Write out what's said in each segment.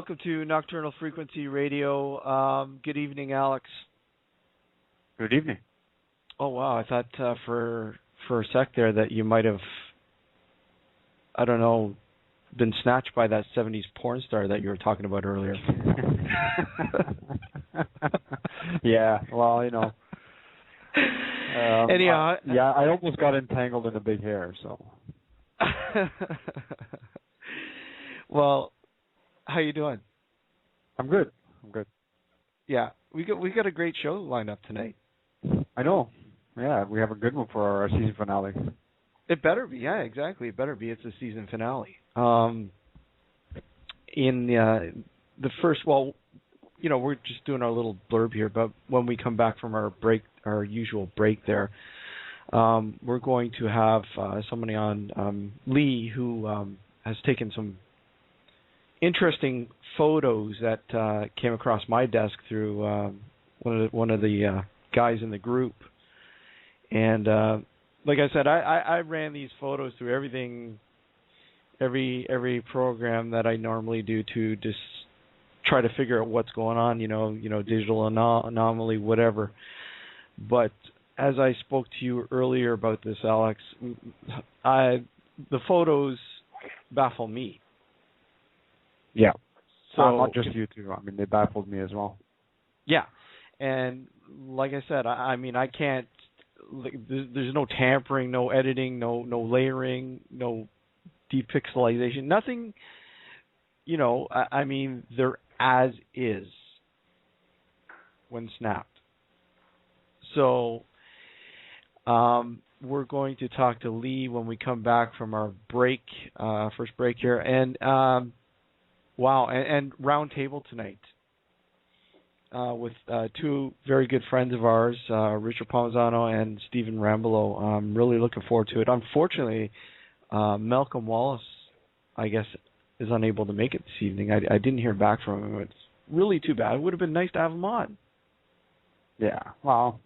welcome to Nocturnal Frequency Radio. Good evening, Alex. Good evening. Oh wow, I thought for a sec there that you might have, I don't know, been snatched by that 70s porn star that you were talking about earlier. Yeah, well, you know. Anyhow, I almost got entangled in the big hair, so. Well, how you doing? I'm good. Yeah, we got a great show lined up tonight. I know. Yeah, we have a good one for our season finale. It better be. Yeah, exactly. It better be. It's a season finale. In the first, well, you know, we're just doing our little blurb here, but when we come back from our break, our usual break there, we're going to have somebody on, Lee, who has taken some interesting photos that came across my desk through one of the guys in the group. And like I said, I ran these photos through every program that I normally do to just try to figure out what's going on, you know, digital anomaly, whatever. But as I spoke to you earlier about this, Alex, the photos baffle me. Yeah. So not just you two. I mean, they baffled me as well. Yeah. And like I said, I mean, I can't. There's no tampering, no editing, no layering, no depixelization, nothing. You know, I mean, they're as is when snapped. So we're going to talk to Lee when we come back from our break, first break here, and wow, and round table tonight. With two very good friends of ours, Richard Palmisano and Steven Rumbelow. I'm really looking forward to it. Unfortunately, Malcolm Wallace, I guess, is unable to make it this evening. I didn't hear back from him. It's really too bad. It would have been nice to have him on. Yeah, well,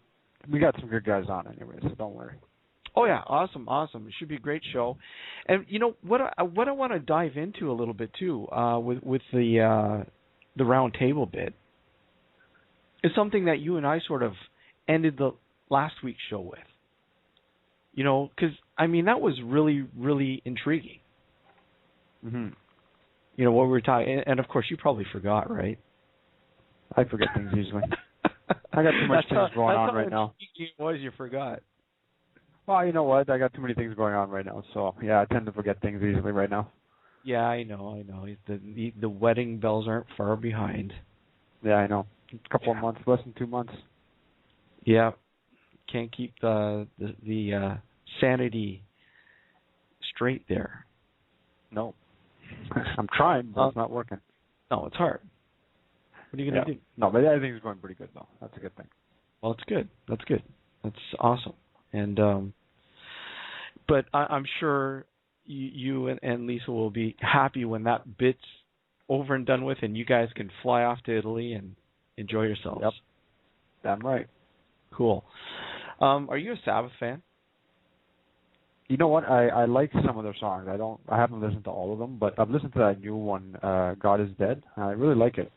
we got some good guys on anyway, so don't worry. Oh yeah, awesome. It should be a great show. And you know what I want to dive into a little bit too, with the round table bit. Is something that you and I sort of ended the last week's show with. You know, because, I mean, that was really, really intriguing. Mm-hmm. You know, what we were talking, and of course, you probably forgot, right? I forget things easily. I got too much things going on right now. Was you forgot? Well, you know what? I got too many things going on right now, so, yeah, I tend to forget things easily right now. Yeah, I know. The wedding bells aren't far behind. Yeah, I know. A couple of months, less than 2 months. Yeah, can't keep the sanity straight there. No, I'm trying, but it's not working. No, it's hard. What are you gonna do? No, but everything's think it's going pretty good though. That's a good thing. Well, it's good. That's good. That's awesome. And but I'm sure you and Lisa will be happy when that bit's over and done with, and you guys can fly off to Italy and enjoy yourselves. Yep. Damn right. Cool. Are you a Sabbath fan? You know what? I like some of their songs. I haven't listened to all of them, but I've listened to that new one, God Is Dead. I really like it.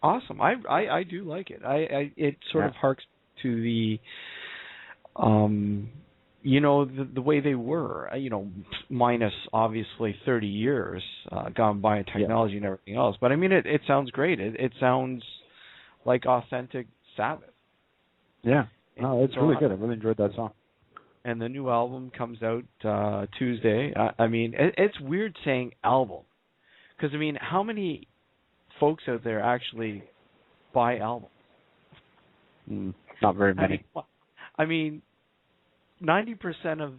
Awesome. I do like it. It sort of harks to the you know, the way they were, you know, minus obviously 30 years gone by in technology and everything else. But I mean, it sounds great. It sounds like authentic Sabbath. Yeah. No, it's really good. I really enjoyed that song. And the new album comes out Tuesday. I mean, it's weird saying album. Because, I mean, how many folks out there actually buy albums? Not very many. I mean 90%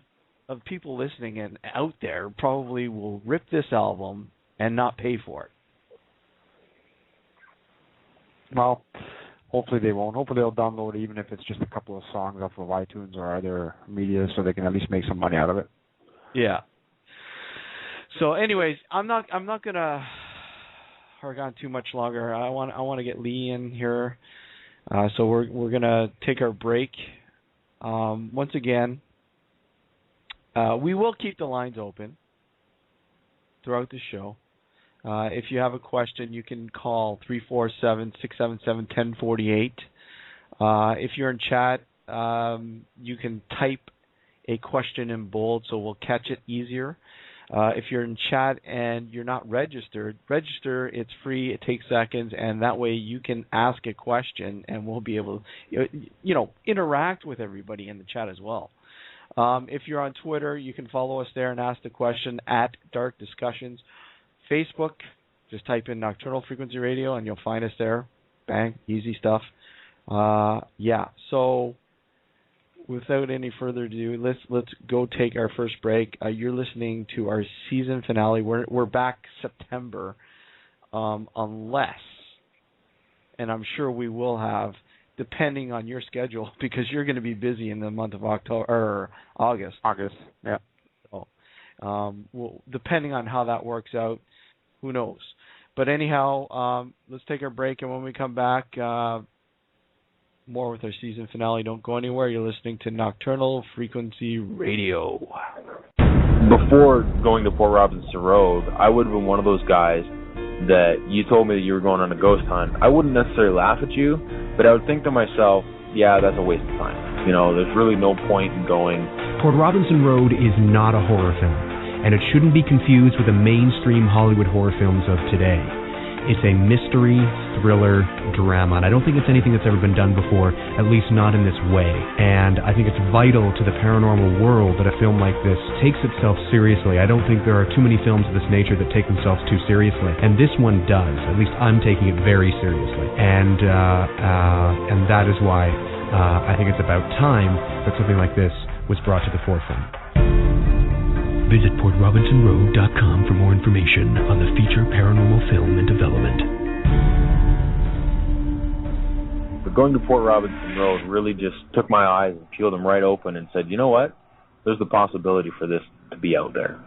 of people listening and out there probably will rip this album and not pay for it. Well, hopefully they won't. Hopefully they'll download it, even if it's just a couple of songs off of iTunes or other media, so they can at least make some money out of it. Yeah. So, anyways, I'm not gonna hark on too much longer. I want to get Lee in here. So we're gonna take our break. Once again, we will keep the lines open throughout the show. If you have a question, you can call 347-677-1048. If you're in chat, you can type a question in bold, so we'll catch it easier. If you're in chat and you're not register. It's free, it takes seconds, and that way you can ask a question, and we'll be able to, interact with everybody in the chat as well. If you're on Twitter, you can follow us there and ask the question at Dark Discussions. Facebook, just type in Nocturnal Frequency Radio, and you'll find us there. Bang, easy stuff. So without any further ado, let's go take our first break. You're listening to our season finale. We're back September, unless, and I'm sure we will have, depending on your schedule, because you're going to be busy in the month of August. Yeah. So, depending on how that works out, who knows? But anyhow, let's take our break, and when we come back, more with our season finale. Don't go anywhere. You're listening to Nocturnal Frequency Radio. Before going to Port Robinson Road, I would have been one of those guys that you told me that you were going on a ghost hunt. I wouldn't necessarily laugh at you, but I would think to myself, yeah, that's a waste of time. There's really no point in going. Port Robinson Road is not a horror film, and it shouldn't be confused with the mainstream Hollywood horror films of today. It's a mystery, thriller, drama, and I don't think it's anything that's ever been done before, at least not in this way. And I think it's vital to the paranormal world that a film like this takes itself seriously. I don't think there are too many films of this nature that take themselves too seriously, and this one does. At least I'm taking it very seriously, and that is why I think it's about time that something like this was brought to the forefront. Visit PortRobinsonRoad.com for more information on the feature paranormal film in development. But going to Port Robinson Road really just took my eyes and peeled them right open and said, you know what? There's the possibility for this to be out there.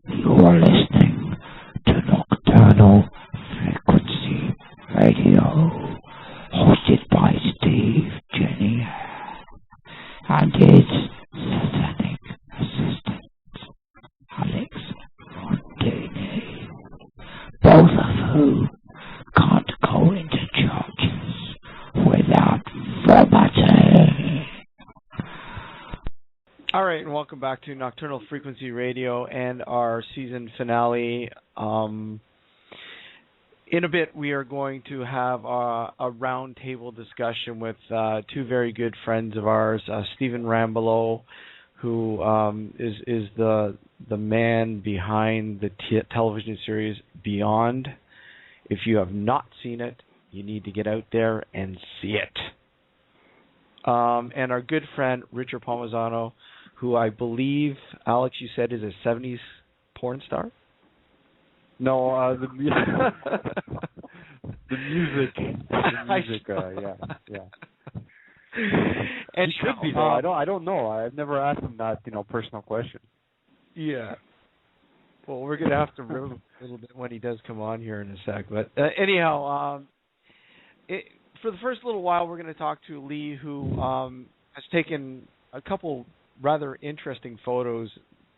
You're listening to Nocturnal Frequency Radio, hosted by Steve Jenny and his satanic assistant, Alex Montini, both of whom can't go into churches without vomiting. All right, and welcome back to Nocturnal Frequency Radio and our season finale. In a bit, we are going to have a round-table discussion with two very good friends of ours, Steven Rumbelow, who is the man behind the television series Beyond. If you have not seen it, you need to get out there and see it. And our good friend, Richard Palmisano, who I believe, Alex, you said is a 70s porn star? No, the music. Yeah. And he should be though. I don't know. I've never asked him that, personal question. Yeah. Well, we're gonna have to room a little bit when he does come on here in a sec. But anyhow, for the first little while, we're going to talk to Lee, who has taken a couple rather interesting photos,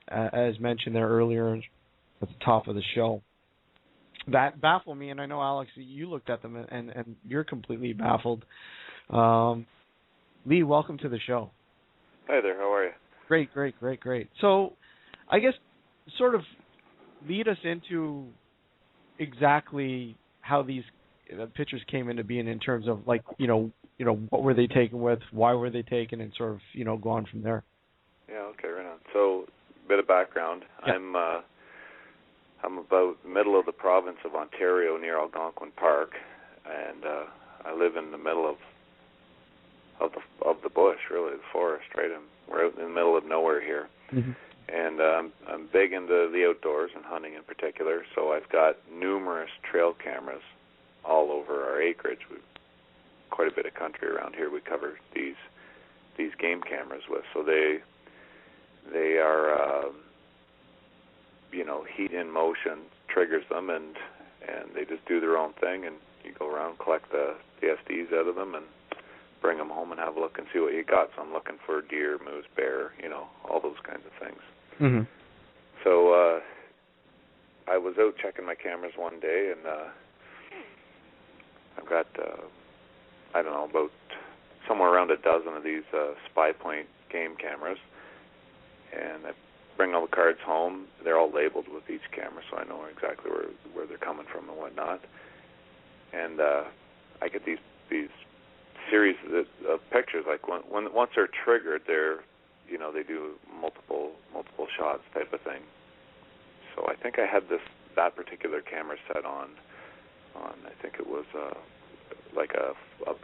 as mentioned there earlier at the top of the show, that baffle me, and I know, Alex, you looked at them, and you're completely baffled. Lee, welcome to the show. Hi there, how are you? Great. So, I guess, sort of lead us into exactly how these pictures came into being in terms of, like, what were they taken with, why were they taken, and sort of, go on from there. Yeah, okay, right on. So, a bit of background. Yeah. I'm about the middle of the province of Ontario near Algonquin Park, and I live in the middle of the bush, really, the forest, right? We're out in the middle of nowhere here. Mm-hmm. And I'm big into the outdoors and hunting in particular, so I've got numerous trail cameras all over our acreage. We've quite a bit of country around here we cover these game cameras with. So they are heat in motion triggers them, and they just do their own thing, and you go around, collect the SDs out of them, and bring them home and have a look and see what you got. So I'm looking for deer, moose, bear, all those kinds of things. Mm-hmm. So I was out checking my cameras one day, and I've got I don't know, about somewhere around a dozen of these Spy Point game cameras, and I bring all the cards home. They're all labeled with each camera, so I know exactly where they're coming from and whatnot. And I get these series of pictures. Like once they're triggered, they do multiple shots type of thing. So I think I had that particular camera set on. I think it was like a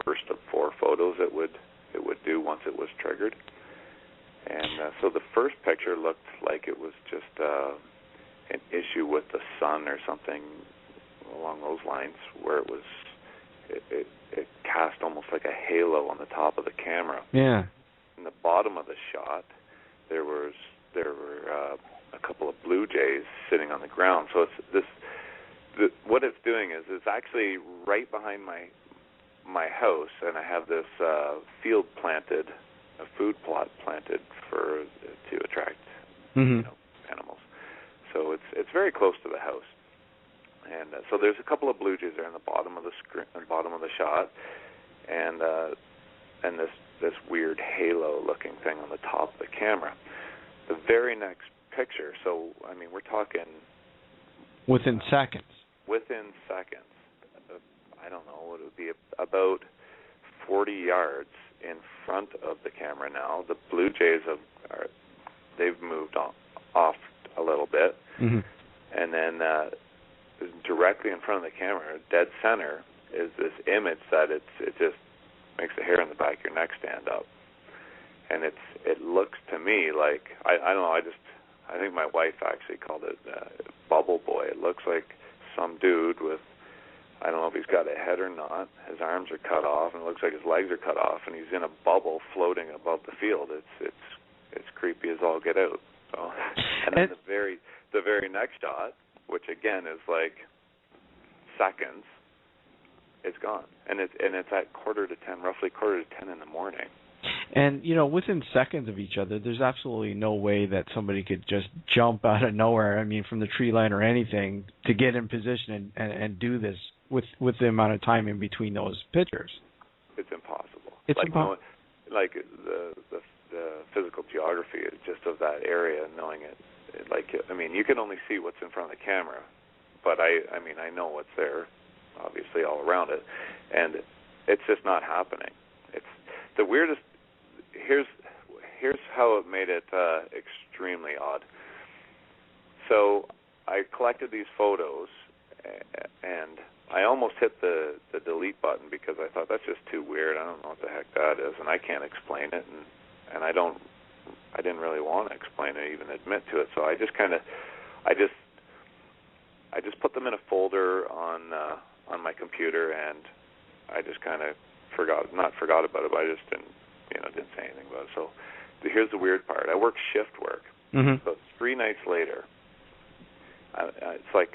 burst of 4 photos it would do once it was triggered. And so the first picture looked like it was just an issue with the sun or something along those lines, where it cast almost like a halo on the top of the camera. Yeah. In the bottom of the shot, there were a couple of blue jays sitting on the ground. So what it's doing is it's actually right behind my house, and I have this field planted, a food plot planted to attract animals. So it's very close to the house, and so there's a couple of blue jays there in the bottom of the screen, bottom of the shot, and this weird halo-looking thing on the top of the camera. The very next picture, so I mean we're talking within seconds. Within seconds. I don't know, it would be about 40 yards in front of the camera now. The blue jays they've moved off a little bit, and then directly in front of the camera, dead center, is this image that it just makes the hair on the back of your neck stand up, and it looks to me like I don't know. I think my wife actually called it Bubble Boy. It looks like some dude with, I don't know if he's got a head or not. His arms are cut off, and it looks like his legs are cut off, and he's in a bubble floating above the field. It's creepy as all get out. So, and then the very next shot, which again is like seconds, it's gone, and it's at roughly quarter to 10 in the morning. And, within seconds of each other, there's absolutely no way that somebody could just jump out of nowhere, I mean, from the tree line or anything, to get in position and do this with the amount of time in between those pictures. It's impossible. It's impossible. Like the physical geography is just of that area, knowing it. Like, I mean, you can only see what's in front of the camera, but I mean, I know what's there, obviously, all around it, and it's just not happening. It's the weirdest. Here's how it made it extremely odd. So I collected these photos, and I almost hit the delete button because I thought that's just too weird. I don't know what the heck that is, and I can't explain it, and I didn't really want to explain it, even admit to it. So I just put them in a folder on my computer, and I just kind of not forgot about it, but I just didn't say anything about it. So here's the weird part. I work shift work. So 3 nights later, it's like,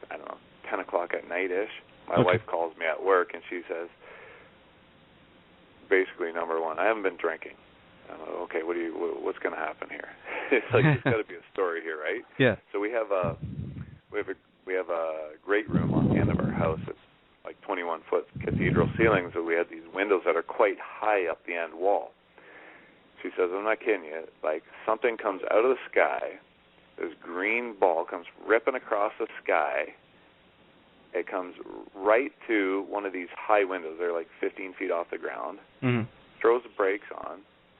I don't know, 10 o'clock at night-ish. My wife calls me at work, and she says, basically, number one, I haven't been drinking. I'm like, okay, what's going to happen here? It's like, there's got to be a story here, right? Yeah. So we have a great room on the end of our house. It's like 21-foot cathedral ceilings, so we had these windows that are quite high up the end wall. She says, I'm not kidding you, like something comes out of the sky, this green ball comes ripping across the sky, it comes right to one of these high windows, they're like 15 feet off the ground, throws the brakes on,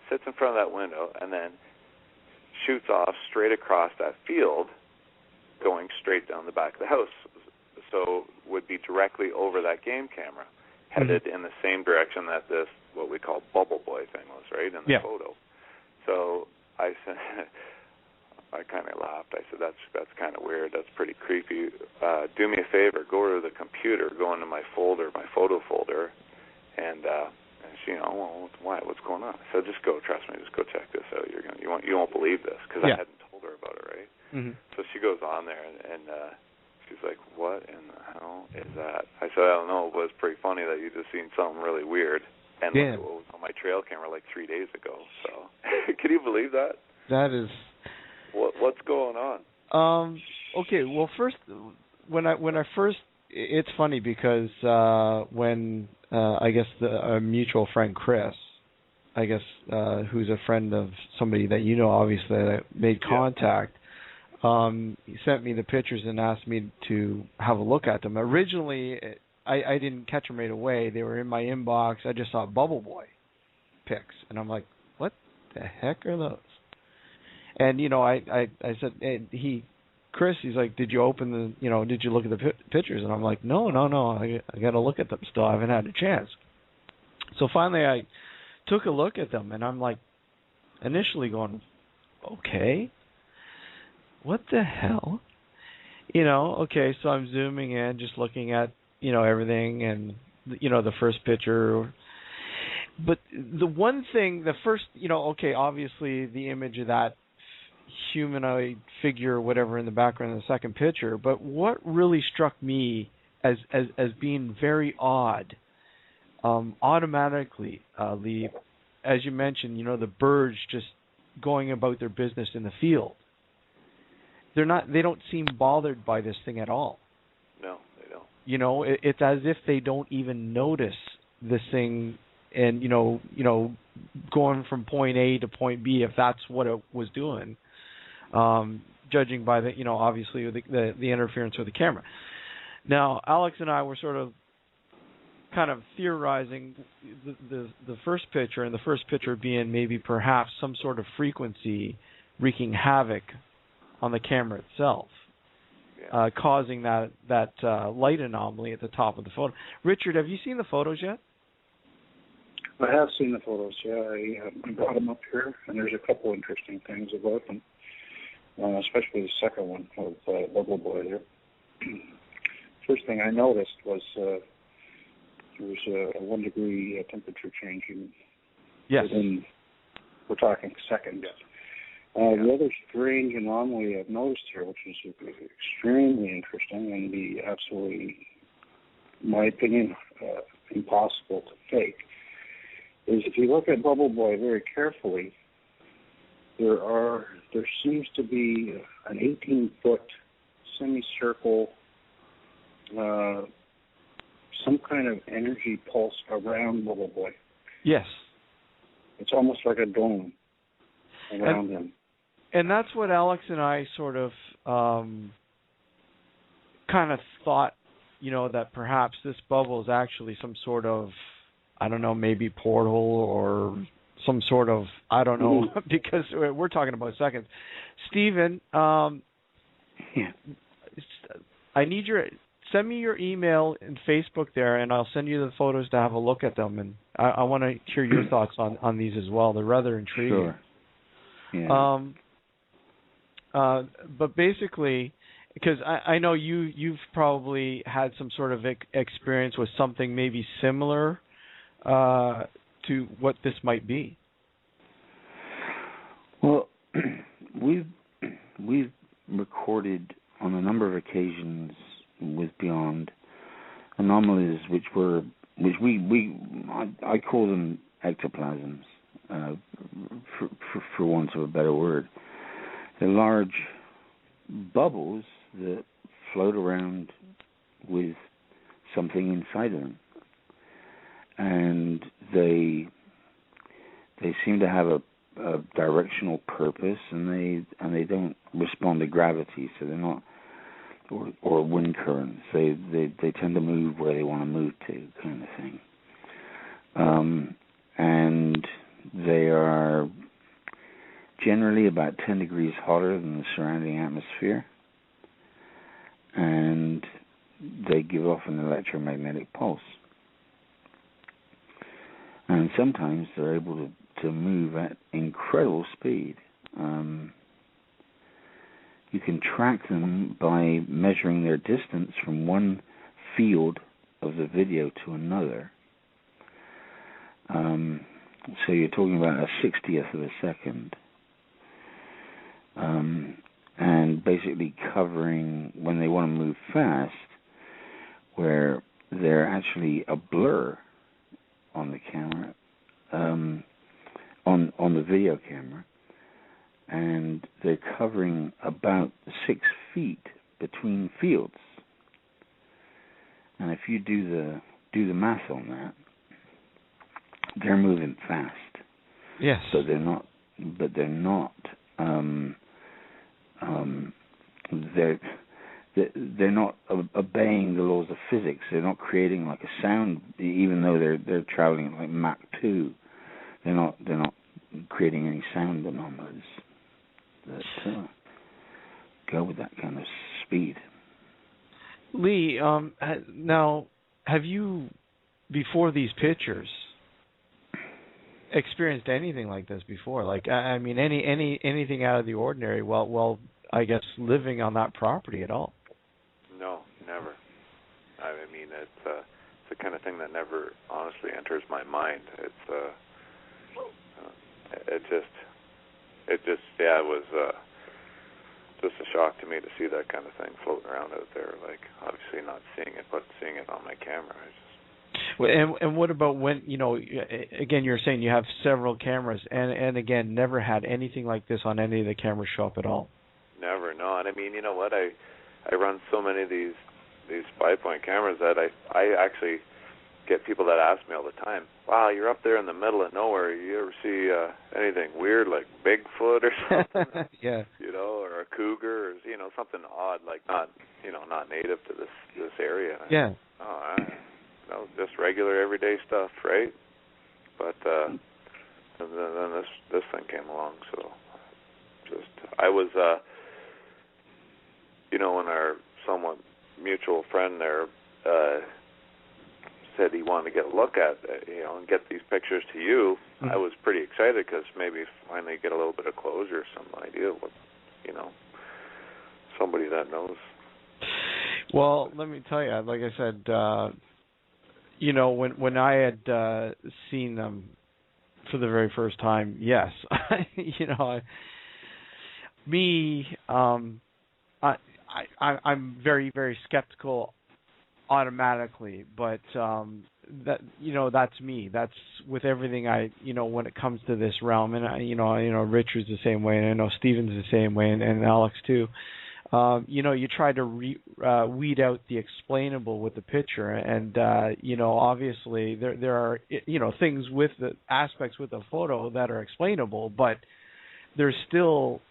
sits in front of that window, and then shoots off straight across that field, going straight down the back of the house. So would be directly over that game camera, headed in the same direction that this, what we call Bubble Boy thing was, right, in the photo. So I said, I kind of laughed. I said, that's kind of weird. That's pretty creepy. Do me a favor, go to the computer, go into my folder, my photo folder, and she, well, why? What's going on? I said, just go. Trust me. Just go check this out. You won't believe this, because I hadn't told her about it, right? So she goes on there, and she's like, what in the hell is that? I said, I don't know, but it's pretty funny that you just seen something really weird. And look at what was on my trail camera like 3 days ago. So, can you believe that? That is... What's going on? okay. Well, first, when I first, it's funny because when I guess a mutual friend Chris, I guess who's a friend of somebody that you know, obviously, that made contact. He sent me the pictures and asked me to have a look at them. Originally, I didn't catch them right away. They were in my inbox. I just saw Bubble Boy pics, and I'm like, what the heck are those? And I said, Chris, he's like, did you open did you look at the pictures? And I'm like, no, I got to look at them still. I haven't had a chance. So finally, I took a look at them, and I'm like, initially going, okay, what the hell? Okay, so I'm zooming in, just looking at, everything, and, the first picture. But the one thing, the first, okay, obviously the image of that humanoid figure or whatever in the background in the second picture, but what really struck me as being very odd, automatically, Lee, as you mentioned, the birds just going about their business in the field. They don't seem bothered by this thing at all. No, they don't. It's as if they don't even notice this thing, and going from point A to point B, if that's what it was doing, judging by the obviously the interference with the camera. Now, Alex and I were sort of kind of theorizing the first picture, and the first picture being maybe perhaps some sort of frequency wreaking havoc on the camera itself, causing that light anomaly at the top of the photo. Richard, have you seen the photos yet? I have seen the photos, I brought them up here, and there's a couple interesting things about them, especially the second one of Bubble Boy there. First thing I noticed was there was a 1 degree temperature change within, we're talking seconds. The other strange anomaly I've noticed here, which is extremely interesting and be absolutely, in my opinion, impossible to fake, is if you look at Bubble Boy very carefully, there seems to be an 18-foot semicircle, some kind of energy pulse around Bubble Boy. Yes. It's almost like a dome around him. And that's what Alex and I sort of kind of thought, that perhaps this bubble is actually some sort of, I don't know, maybe portal or some sort of, I don't know, because we're talking about seconds. Steven, I need send me your email and Facebook there, and I'll send you the photos to have a look at them. And I want to hear your thoughts on these as well. They're rather intriguing. Sure. Yeah. But basically, because I know you've probably had some sort of experience with something maybe similar to what this might be. Well, we've recorded on a number of occasions with Beyond anomalies which I call them ectoplasms, for want of a better word. They're large bubbles that float around with something inside of them, and they seem to have a directional purpose, and they don't respond to gravity, so they're not or wind currents. They tend to move where they want to move to, kind of thing. And they are generally about 10 degrees hotter than the surrounding atmosphere, and they give off an electromagnetic pulse. And sometimes they're able to move at incredible speed. You can track them by measuring their distance from one field of the video to another. So you're talking about a 60th of a second. And basically covering, when they want to move fast, where they're actually a blur on the camera, on the video camera, and they're covering about 6 feet between fields. And if you do the math on that, they're moving fast. Yes. So they're not they're not obeying the laws of physics. They're not creating like a sound, even though they're traveling at like Mach 2. They're not creating any sound anomalies that go with that kind of speed. Lee, now, have you, before these pictures, experienced anything like this before? Like, I mean, anything out of the ordinary? Well, I guess living on that property at all? No, never. I mean, it's the kind of thing that never honestly enters my mind. It was just a shock to me to see that kind of thing floating around out there. Like, obviously not seeing it, but seeing it on my camera. And what about when, again, you're saying you have several cameras, and again, never had anything like this on any of the cameras show up at all? Never, no. And I mean, you know what? I run so many of these 5-point cameras that I actually get people that ask me all the time, wow, you're up there in the middle of nowhere. You ever see anything weird like Bigfoot or something? Yeah. Or a cougar or, something odd, like not native to this area. Yeah. Just regular everyday stuff, right? But and then this thing came along, so I was when our somewhat mutual friend there said he wanted to get a look at and get these pictures to you, I was pretty excited because maybe finally get a little bit of closure, some idea of what, somebody that knows. Well, let me tell you, like I said, when I had seen them for the very first time, yes, I'm very, very skeptical automatically, but that's me. That's with everything when it comes to this realm, and Richard's the same way, and I know Steven's the same way, and Alex too. You try to weed out the explainable with the picture, and obviously there are things with the aspects with the photo that are explainable, but there's still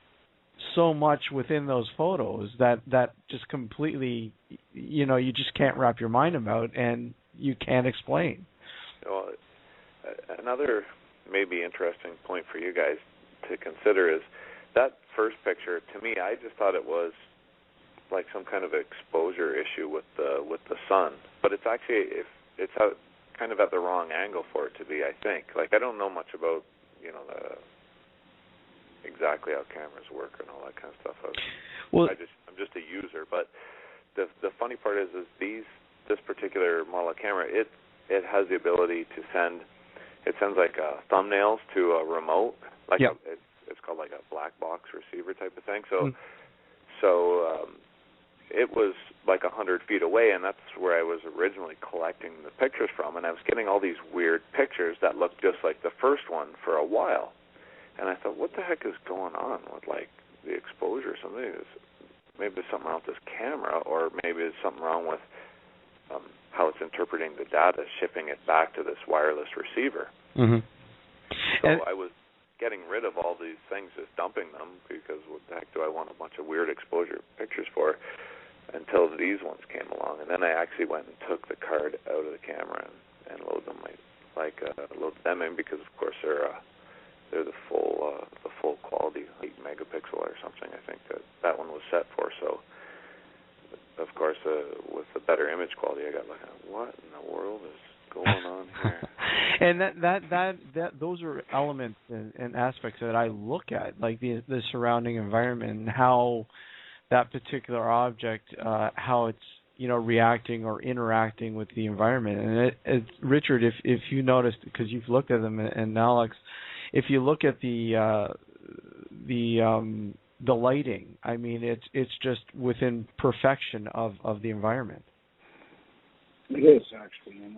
so much within those photos that just completely you just can't wrap your mind about, and you can't explain. Well, another maybe interesting point for you guys to consider is that first picture. To me, I just thought it was like some kind of exposure issue with the sun, but it's actually it's out kind of at the wrong angle for it to be. I think. Like, I don't know much about exactly how cameras work and all that kind of stuff. I'm just a user, but the funny part is this particular model of camera, it has the ability to sends like thumbnails to a remote, like it's called like a black box receiver type of thing. So it was like 100 feet away, and that's where I was originally collecting the pictures from, and I was getting all these weird pictures that looked just like the first one for a while. And I thought, what the heck is going on with, like, the exposure or something? Maybe there's something wrong with this camera, or maybe there's something wrong with how it's interpreting the data, shipping it back to this wireless receiver. Mm-hmm. So I was getting rid of all these things, just dumping them, because what the heck do I want a bunch of weird exposure pictures for, until these ones came along. And then I actually went and took the card out of the camera and loaded them, loaded them in, because, of course, they're the full quality, 8 megapixel or something. I think that one was set for. So, of course, with the better image quality, I got like, what in the world is going on here? And that those are elements and aspects that I look at, like the surrounding environment and how that particular object, how it's reacting or interacting with the environment. And Richard, if you noticed, because you've looked at them, and Alex, if you look at the lighting, I mean, it's just within perfection of the environment. It is, actually, and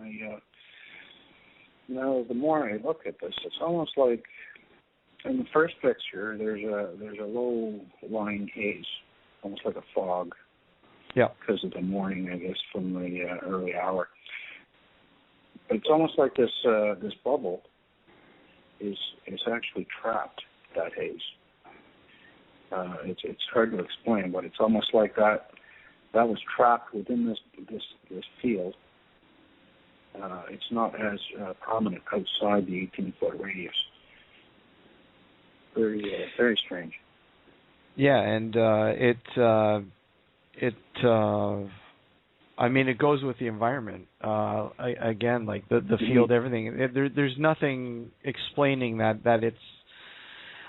the more I look at this, it's almost like in the first picture there's a low lying haze, almost like a fog, because of the morning, I guess, from the early hour. But it's almost like this bubble is actually trapped, that haze. It's hard to explain, but it's almost like that was trapped within this field. It's not as prominent outside the 18-foot radius. Very strange. Yeah, and I mean, it goes with the environment. Again, like the field, everything. There's nothing explaining that it's.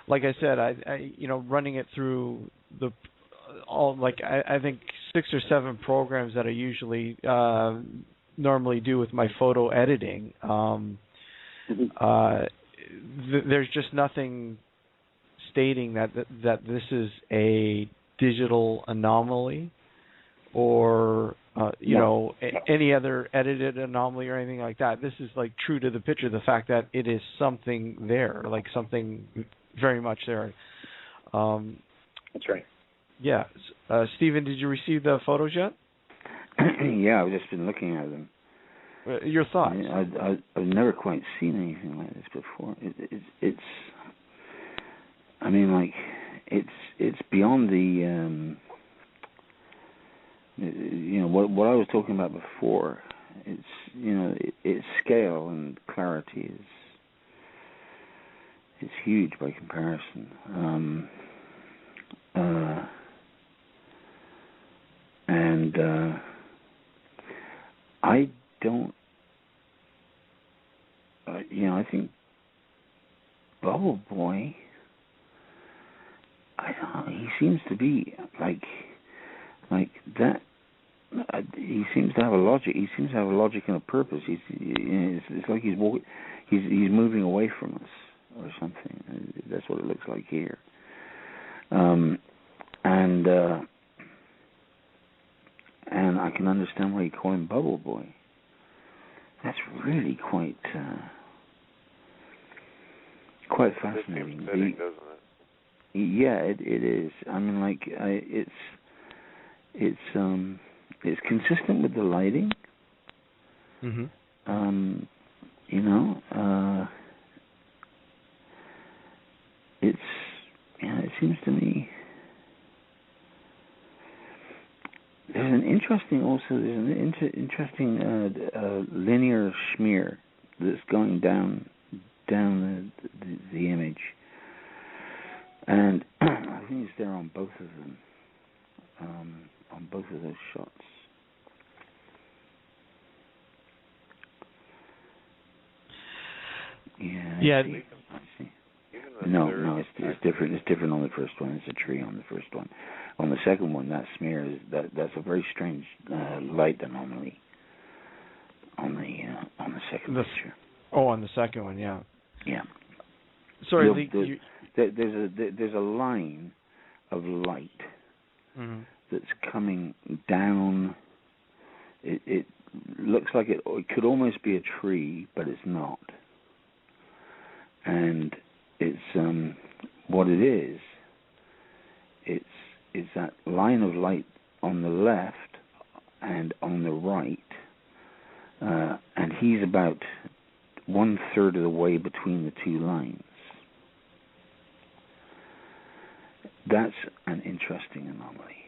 Like I said, I running it through I think 6 or 7 programs that I usually normally do with my photo editing. There's just nothing stating that this is a digital anomaly or any other edited anomaly or anything like that. This is like true to the picture. The fact that it is something there, like something very much there. That's right. Yeah. Steven, did you receive the photos yet? Yeah, I've just been looking at them. Your thoughts? I've never quite seen anything like this before. It's I mean, like, it's beyond the what I was talking about before. It's its scale and clarity is huge by comparison. I don't. I think Bubble Boy. I don't know. He seems to be like that. He seems to have a logic. He seems to have a logic and a purpose. It's like he's moving away from us or something. That's what it looks like here. And I can understand why you call him Bubble Boy. That's really quite fascinating. It seems fitting, doesn't it? Yeah, it is. I mean, like it's consistent with the lighting. Mm-hmm. It seems to me there's an interesting linear smear that's going down the image, and I think it's there on both of them, on both of those shots. Yeah. I see. No, it's different. It's different on the first one. It's a tree on the first one. On the second one, that smear that's a very strange light anomaly. On the second picture. Oh, on the second one, yeah. Yeah. Sorry, there's a line of light that's coming down. It looks like it could almost be a tree, but it's not. And it's what it is. It's that line of light on the left and on the right, and he's about 1/3 of the way between the two lines. That's an interesting anomaly.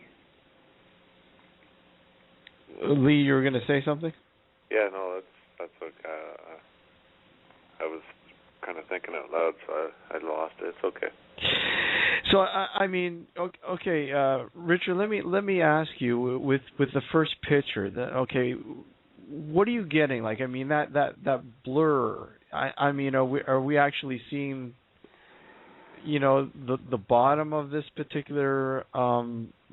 Lee, you were going to say something? Yeah, no, that's okay. I was kind of thinking out loud, so I lost it. It's okay. So I mean, okay, Richard, let me ask you with the first picture. What are you getting? Like, I mean, that blur. I mean, are we actually seeing, the bottom of this particular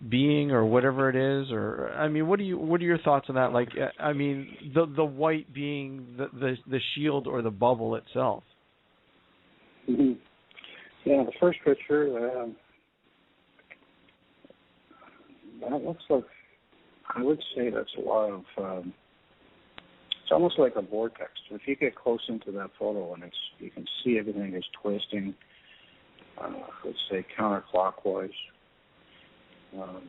being or whatever it is? Or I mean, what are your thoughts on that? Like, I mean, the white being the shield or the bubble itself. Mm-hmm. Yeah, the first picture, that looks like, I would say that's a lot of, it's almost like a vortex. If you get close into that photo and you can see everything is twisting, let's say counterclockwise,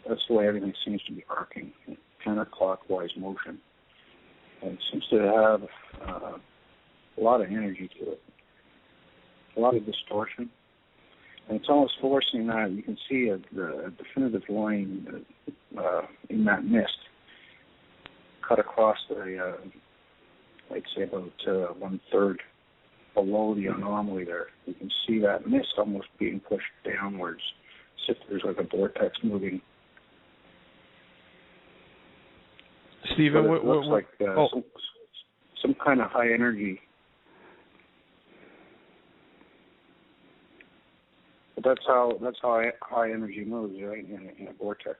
That's the way everything seems to be arcing, in counterclockwise motion. And it seems to have a lot of energy to it, a lot of distortion. And it's almost forcing that. You can see a definitive line in that mist cut across the, I'd say about 1/3 below the anomaly there. You can see that mist almost being pushed downwards. As if there's like a vortex moving. Steven, it looks like some kind of high energy. But that's how high energy moves, right? In a vortex.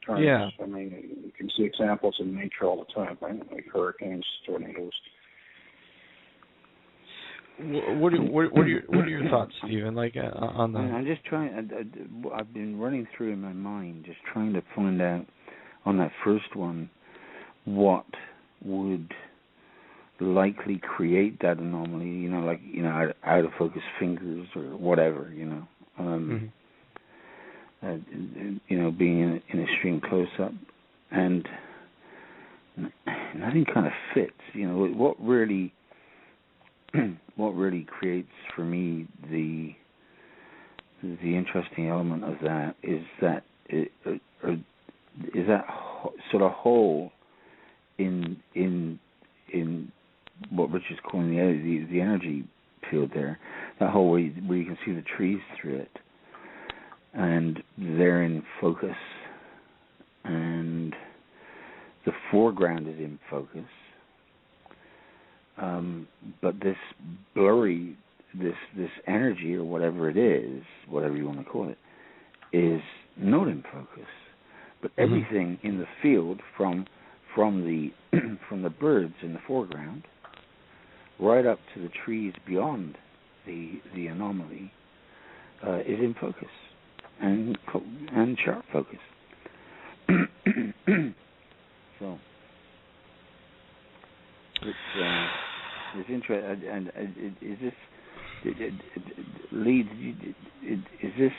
Terms. Yeah. I mean, you can see examples in nature all the time, right? Like hurricanes, tornadoes. What are your thoughts, Steven? Like on that? I'm just trying. I've been running through in my mind, just trying to find out on that first one what would likely create that anomaly. You know, like out of focus fingers or whatever. Being in extreme close up, and nothing kind of fits. What really creates for me the interesting element of that is that sort of hole in what Richard's calling the energy field there, that hole where you can see the trees through it, and they're in focus, and the foreground is in focus. But this blurry, this energy or whatever it is, whatever you want to call it, is not in focus. But everything in the field, from the from the birds in the foreground, right up to the trees beyond the anomaly, is in focus and sharp focus. So it's interesting. And is this leads? Is this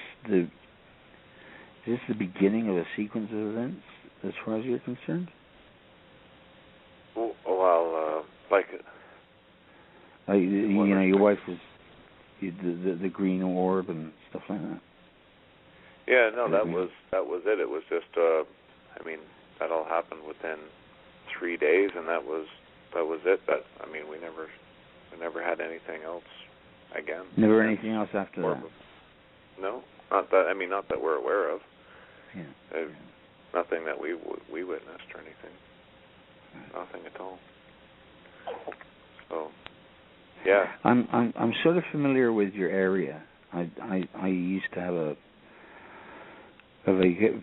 the beginning of a sequence of events, as far as you're concerned? Well, your wife was the green orb and stuff like that. Yeah, no, that was it. It was just, that all happened within 3 days, and that was it. We never had anything else again. Never anything else after that. No, not that. Not that we're aware of. Yeah. Nothing that we witnessed or anything. Nothing at all. So, yeah. I'm sort of familiar with your area. I used to have a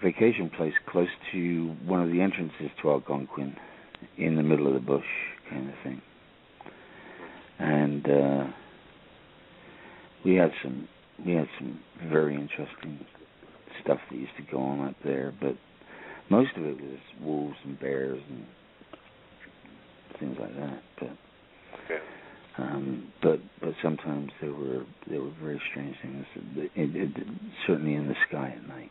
vacation place close to one of the entrances to Algonquin, in the middle of the bush, kind of thing. And we had some very interesting stuff that used to go on up there, but most of it was wolves and bears and things like that. But sometimes there were very strange things. Certainly in the sky at night.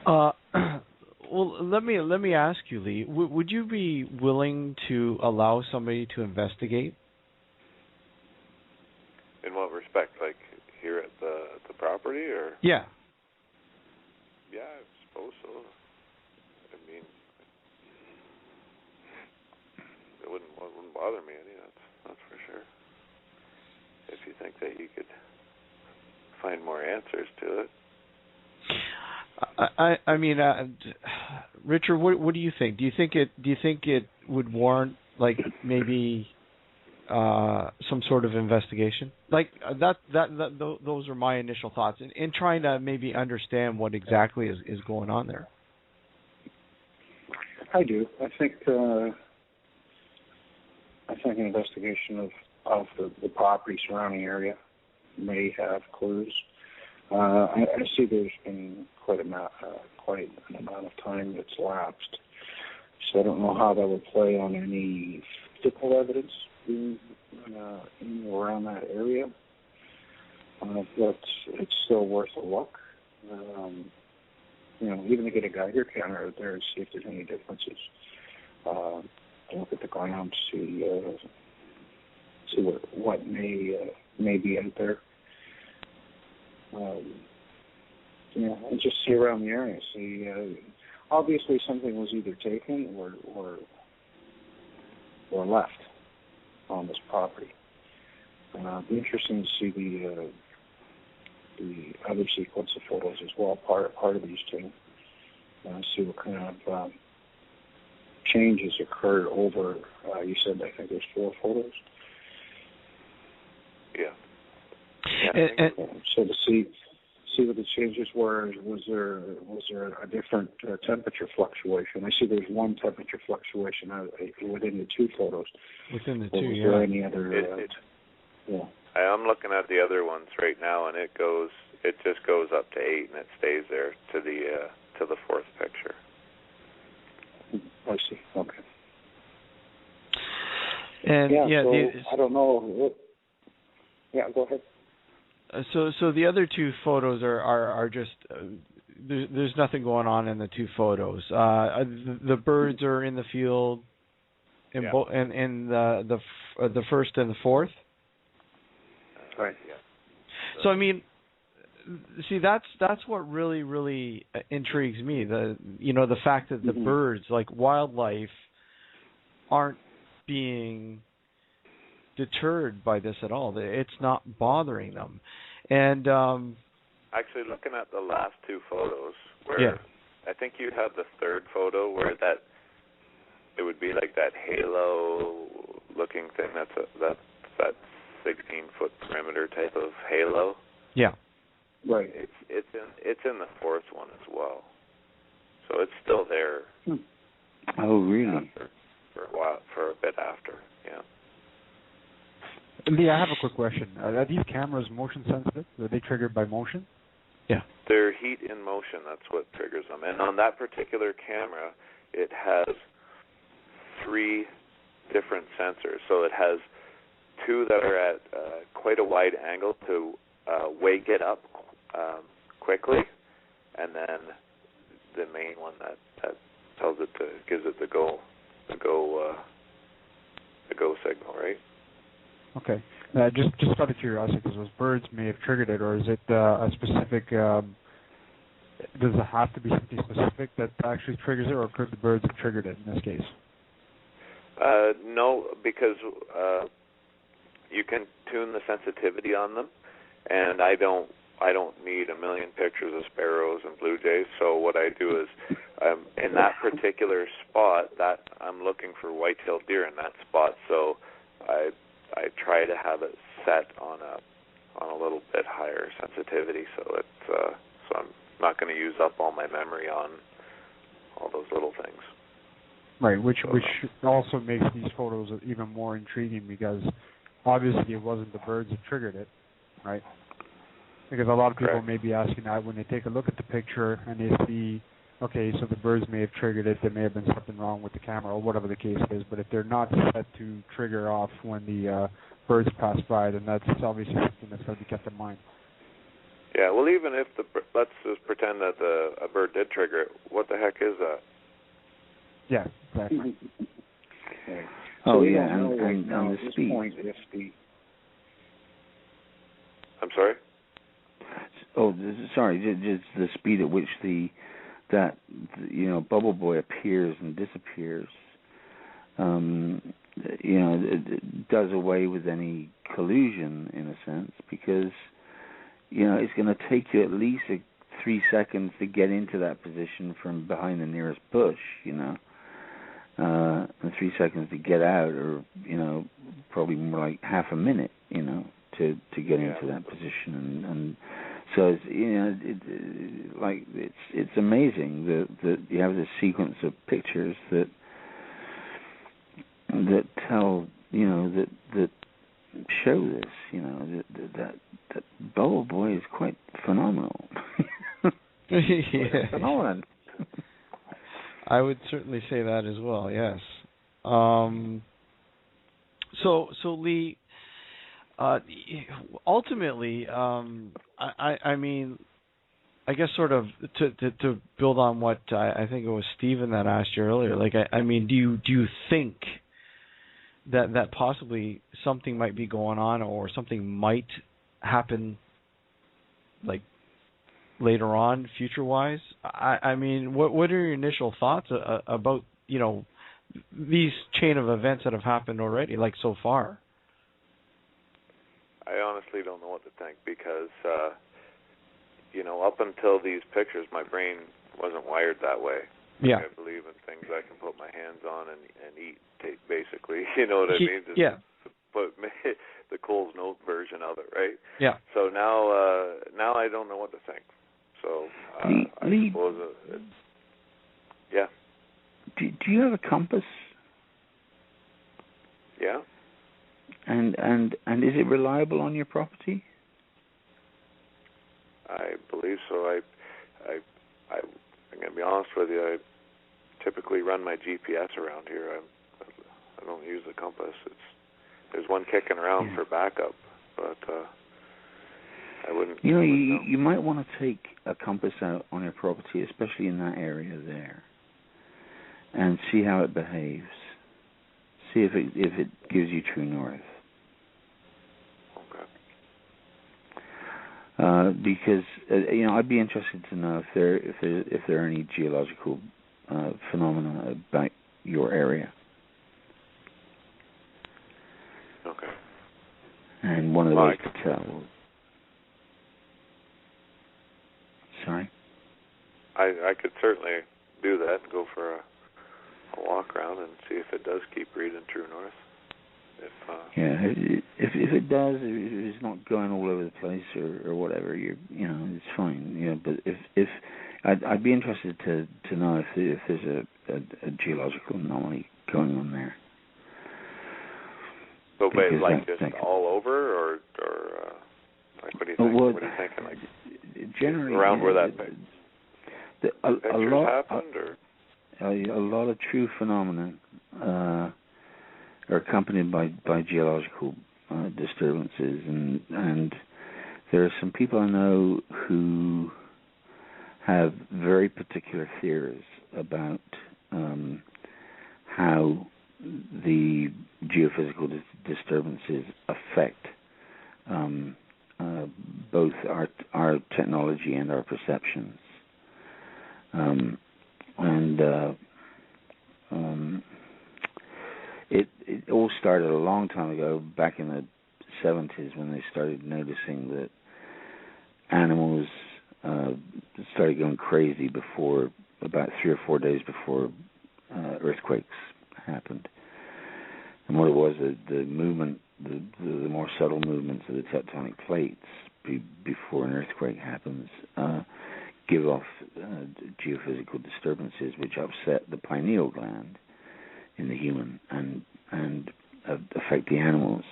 Well, let me ask you, Lee. Would you be willing to allow somebody to investigate? In what respect? Like here at the property, or? Yeah. Yeah, I suppose so. It wouldn't bother me any. That's for sure. If you think that you could find more answers to it. Richard, what do you think? Do you think it would warrant, like, maybe some sort of investigation? Like those are my initial thoughts in trying to maybe understand what exactly is going on there. I do. I think an investigation of the property surrounding area may have clues. I see there's been quite an amount of time that's lapsed, so I don't know how that would play on any physical evidence in or around that area. But it's still worth a look. Even to get a Geiger counter out there and see if there's any differences. Look at the ground, see what may be out there. And just see around the area. See, obviously something was either taken or left on this property. It'd be interesting to see the other sequence of photos as well, part of these two. See what kind of changes occurred over. You said I think there's 4 photos. Yeah. So to see what the changes were, was there a different temperature fluctuation? I see there's one temperature fluctuation within the 2 photos. Within the 2, was there any other? I'm looking at the other ones right now, and it just goes up to 8, and it stays there to the 4th picture. I see. Okay. And I don't know. Yeah, go ahead. So the other 2 photos are just there's nothing going on in the 2 photos. The birds are in the field in the first and the 4th. Right. Yeah. So I mean, see, that's what really intrigues me. The fact that the birds, like wildlife, aren't being deterred by this at all. It's not bothering them. And actually, looking at the last 2 photos, where I think you have the 3rd photo where that it would be like that halo-looking thing. That's that 16-foot perimeter type of halo. Yeah. Right. It's in the 4th one as well, so it's still there. Oh, really? For a while, for a bit after. Yeah. Lee, I have a quick question. Are these cameras motion sensitive? Are they triggered by motion? Yeah. They're heat in motion. That's what triggers them. And on that particular camera, it has 3 different sensors. So it has 2 that are at quite a wide angle to wake it up quickly, and then the main one that tells it gives it the go signal, right? Okay. Just out of curiosity, because those birds may have triggered it, or is it a specific? Does it have to be something specific that actually triggers it, or could the birds have triggered it in this case? No, because you can tune the sensitivity on them, and I don't need a million pictures of sparrows and blue jays. So what I do is, in that particular spot, that I'm looking for white-tailed deer in that spot. So I try to have it set on a little bit higher sensitivity, so I'm not going to use up all my memory on all those little things. Right, which also makes these photos even more intriguing, because obviously it wasn't the birds that triggered it, right? Because a lot of people may be asking that when they take a look at the picture and they see, okay, so the birds may have triggered it, there may have been something wrong with the camera, or whatever the case is, but if they're not set to trigger off when the birds pass by, then that's obviously something that's got to be kept in mind. Yeah, well, even if let's just pretend that a bird did trigger it, what the heck is that? Yeah, exactly. Oh, yeah, and the speed. I'm sorry? Oh, sorry, just the speed at which that Bubble Boy appears and disappears, it does away with any collusion in a sense, because it's going to take you at least 3 seconds to get into that position from behind the nearest bush, and 3 seconds to get out, or probably more like half a minute, to get into that position, and so it's amazing that you have this sequence of pictures that tell that show this, that Bubble Boy is quite phenomenal. Yeah. Phenomenon. I would certainly say that as well. Yes. So Lee, ultimately, I mean, I guess sort of to build on what I think it was Steven that asked you earlier. Like, I mean, do you think that possibly something might be going on, or something might happen, like later on, future-wise? I mean, what are your initial thoughts about these chain of events that have happened already, like so far? I honestly don't know what to think because. Up until these pictures, my brain wasn't wired that way. Yeah. I believe in things I can put my hands on and eat, basically. You know what I mean? Just yeah. Put the Cole's Note version of it, right? Yeah. So now I don't know what to think. So I suppose yeah. Do you have a compass? Yeah. And is it reliable on your property? I believe so. I'm going to be honest with you. I typically run my GPS around here. I don't use the compass. There's one kicking around for backup, but I wouldn't. You might want to take a compass out on your property, especially in that area there, and see how it behaves. See if it gives you true north. Because I'd be interested to know if there are any geological phenomena about your area. Okay. And one of the ways to tell. Sorry. I could certainly do that and go for a walk around and see if it does keep reading true north. If it does, if it's not going all over the place or whatever, it's fine. But if I'd be interested to know if there's a geological anomaly going on there. So, just all over, or like what do you think? Well, what are you thinking? Like generally around where that a lot happened, or a lot of true phenomena are accompanied by geological disturbances, and there are some people I know who have very particular theories about how the geophysical disturbances affect both our technology and our perceptions. It all started a long time ago, back in the 70s, when they started noticing that animals started going crazy about 3 or 4 days before earthquakes happened. And what it was, the movement, the more subtle movements of the tectonic plates before an earthquake happens give off geophysical disturbances which upset the pineal gland in the human and affect the animals,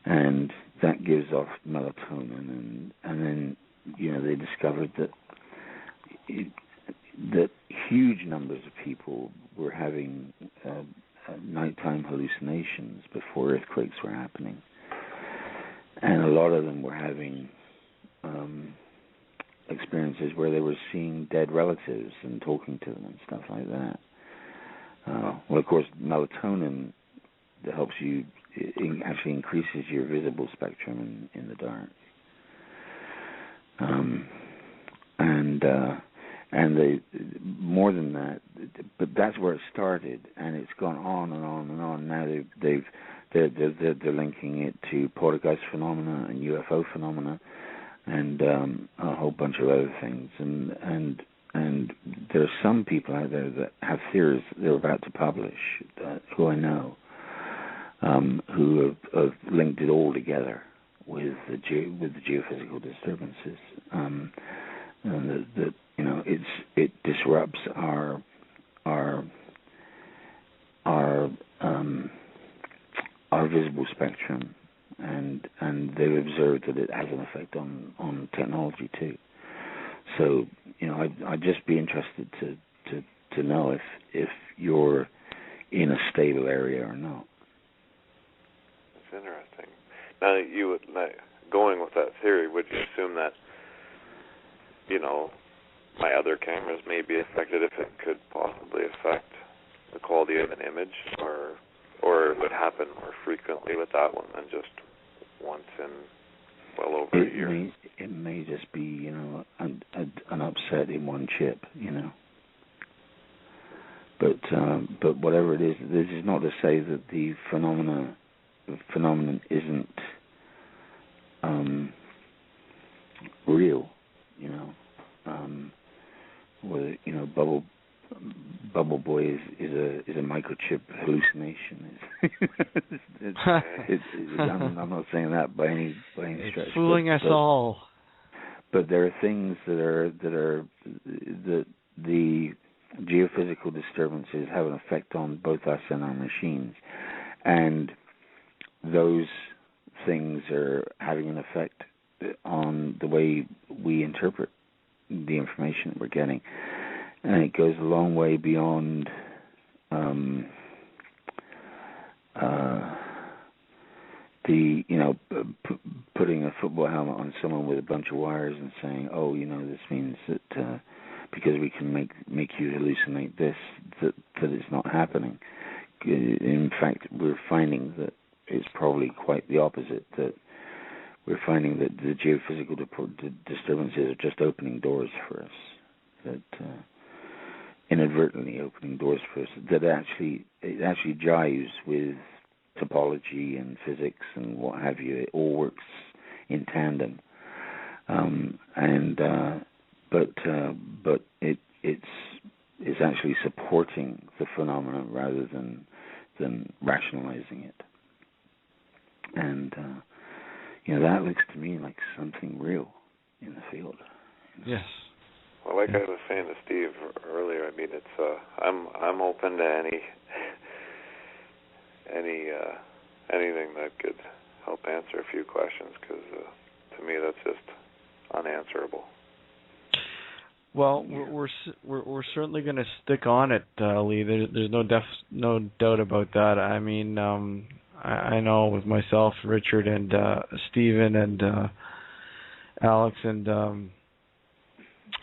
and that gives off melatonin, and then they discovered that huge numbers of people were having nighttime hallucinations before earthquakes were happening, and a lot of them were having experiences where they were seeing dead relatives and talking to them and stuff like that. Well, of course, melatonin helps you, actually increases your visible spectrum in the dark. And they, more than that, but that's where it started, and it's gone on and on and on. Now they're linking it to poltergeist phenomena and UFO phenomena, and a whole bunch of other things. And there are some people out there that have theories they're about to publish, who I know, who have linked it all together with the geophysical disturbances, and that it disrupts our visible spectrum, and they've observed that it has an effect on technology too. So I'd just be interested to know if you're in a stable area or not. That's interesting. Now, going with that theory, would you assume that my other cameras may be affected if it could possibly affect the quality of an image, or it would happen more frequently with that one than just once in well over a year. It may just be, an upset in one chip, But whatever it is, this is not to say that the phenomenon isn't real, whether Bubble Boy is a microchip hallucination. I'm not saying that by any stretch. It's fooling us all. But there are things that the geophysical disturbances have an effect on both us and our machines, and those things are having an effect on the way we interpret the information that we're getting, and it goes a long way beyond putting a football helmet on someone with a bunch of wires and saying, oh, this means that because we can make you hallucinate this, that it's not happening. In fact, we're finding that it's probably quite the opposite, that we're finding that the geophysical disturbances are just opening doors for us, that inadvertently opening doors for us, that it actually jives with topology and physics and what have you. It all works in tandem, but it's actually supporting the phenomenon rather than rationalizing it. And that looks to me like something real in the field. Yes. Well, like I was saying to Steve earlier, I mean, it's I'm open to anything that could help answer a few questions, because to me that's just unanswerable. Well, we're certainly going to stick on it, Lee. There's no doubt about that. I mean, I know with myself, Richard, and Steven, and Alex, and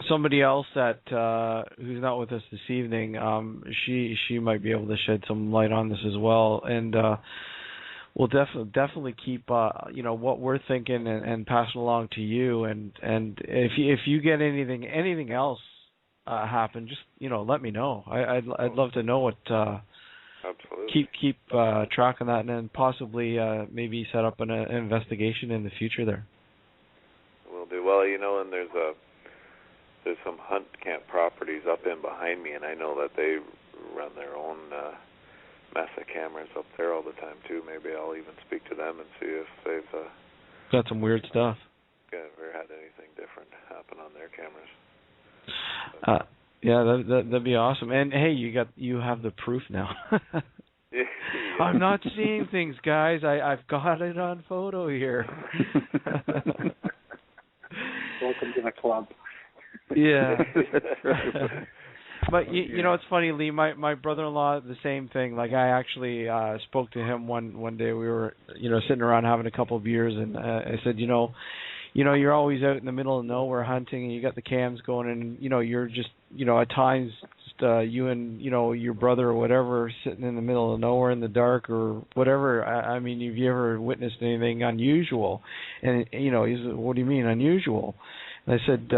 somebody else that who's not with us this evening, she might be able to shed some light on this as well, and we'll definitely keep what we're thinking and pass it along to you, and if you get anything else happen, just let me know. I'd love to know what. Absolutely. Keep track of that, and then possibly maybe set up an investigation in the future there. Will do. Well, and there's some hunt camp properties up in behind me, and I know that they run their own Mesa cameras up there all the time too. Maybe I'll even speak to them and see if they've got some weird stuff. Ever had anything different happen on their cameras? Yeah, that'd be awesome. And hey, you have the proof now. I'm not seeing things, guys. I've got it on photo here. Welcome to the club. Yeah. But it's funny, Lee. My brother-in-law, the same thing. Like, I actually spoke to him one day. We were sitting around having a couple of beers, and I said, you're always out in the middle of nowhere hunting, and you got the cams going, and you're just at times just you and your brother or whatever sitting in the middle of nowhere in the dark or whatever. I mean, have you ever witnessed anything unusual? And he said, what do you mean unusual? And I said,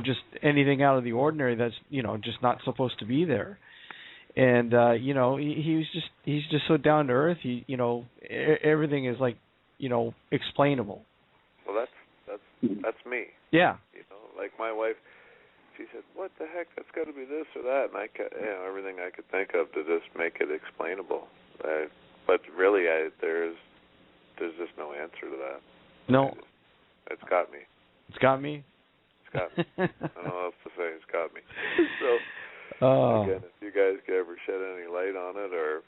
just anything out of the ordinary that's just not supposed to be there. And he's just so down to earth. Everything is like explainable. Well, that's me. Yeah. Like my wife, she said, "What the heck? That's got to be this or that," and I everything I could think of to just make it explainable. But really, there's just no answer to that. No. It's got me. It's got me. It's got me. I don't know what else to say. It's got me. So again, if you guys could ever shed any light on it, or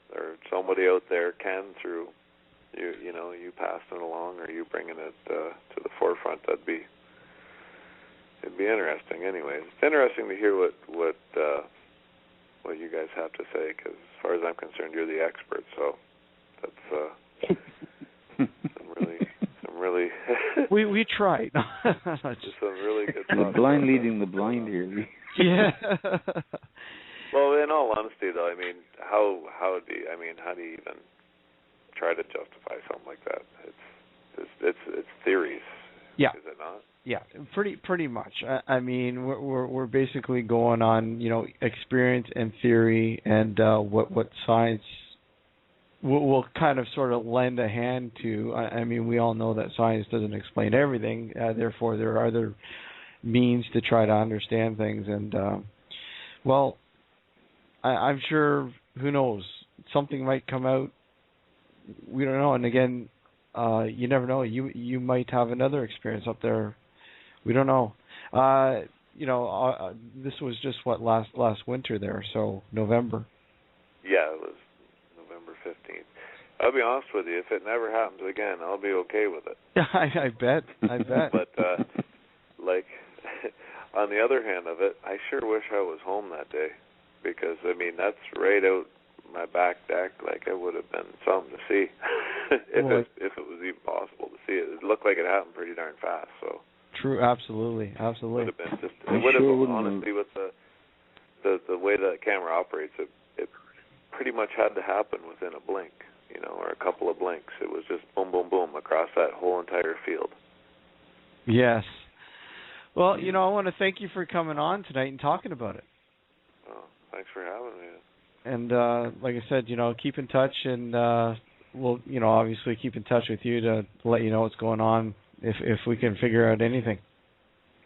somebody out there can through you passing it along, or you bringing it to the forefront, it'd be interesting. Anyways, it's interesting to hear what you guys have to say, because as far as I'm concerned, you're the expert. So that's some really We tried. Just some really good The thoughts. blind leading the blind here. Yeah. Well, in all honesty, though, I mean, how do you even try to justify something like that? It's theories. Yeah. Is it not? Yeah, pretty much. I mean, we're basically going on, experience and theory, and what science will kind of sort of lend a hand to. I mean, we all know that science doesn't explain everything. Therefore, there are other means to try to understand things. And well, I'm sure. Who knows? Something might come out. We don't know. And again, you never know. You might have another experience up there. We don't know. This was just last winter there, so November. Yeah, it was November 15th. I'll be honest with you. If it never happens again, I'll be okay with it. I bet. But on the other hand of it, I sure wish I was home that day, because I mean that's right out my back deck. Like, it would have been something to see if it was even possible to see it. It looked like it happened pretty darn fast. So. True, absolutely. It would have been just. It would have, honestly, with the way the camera operates, it pretty much had to happen within a blink, or a couple of blinks. It was just boom, boom, boom across that whole entire field. Yes. Well, I want to thank you for coming on tonight and talking about it. Oh, thanks for having me. And like I said, keep in touch, and we'll, obviously keep in touch with you to let you know what's going on. If we can figure out anything.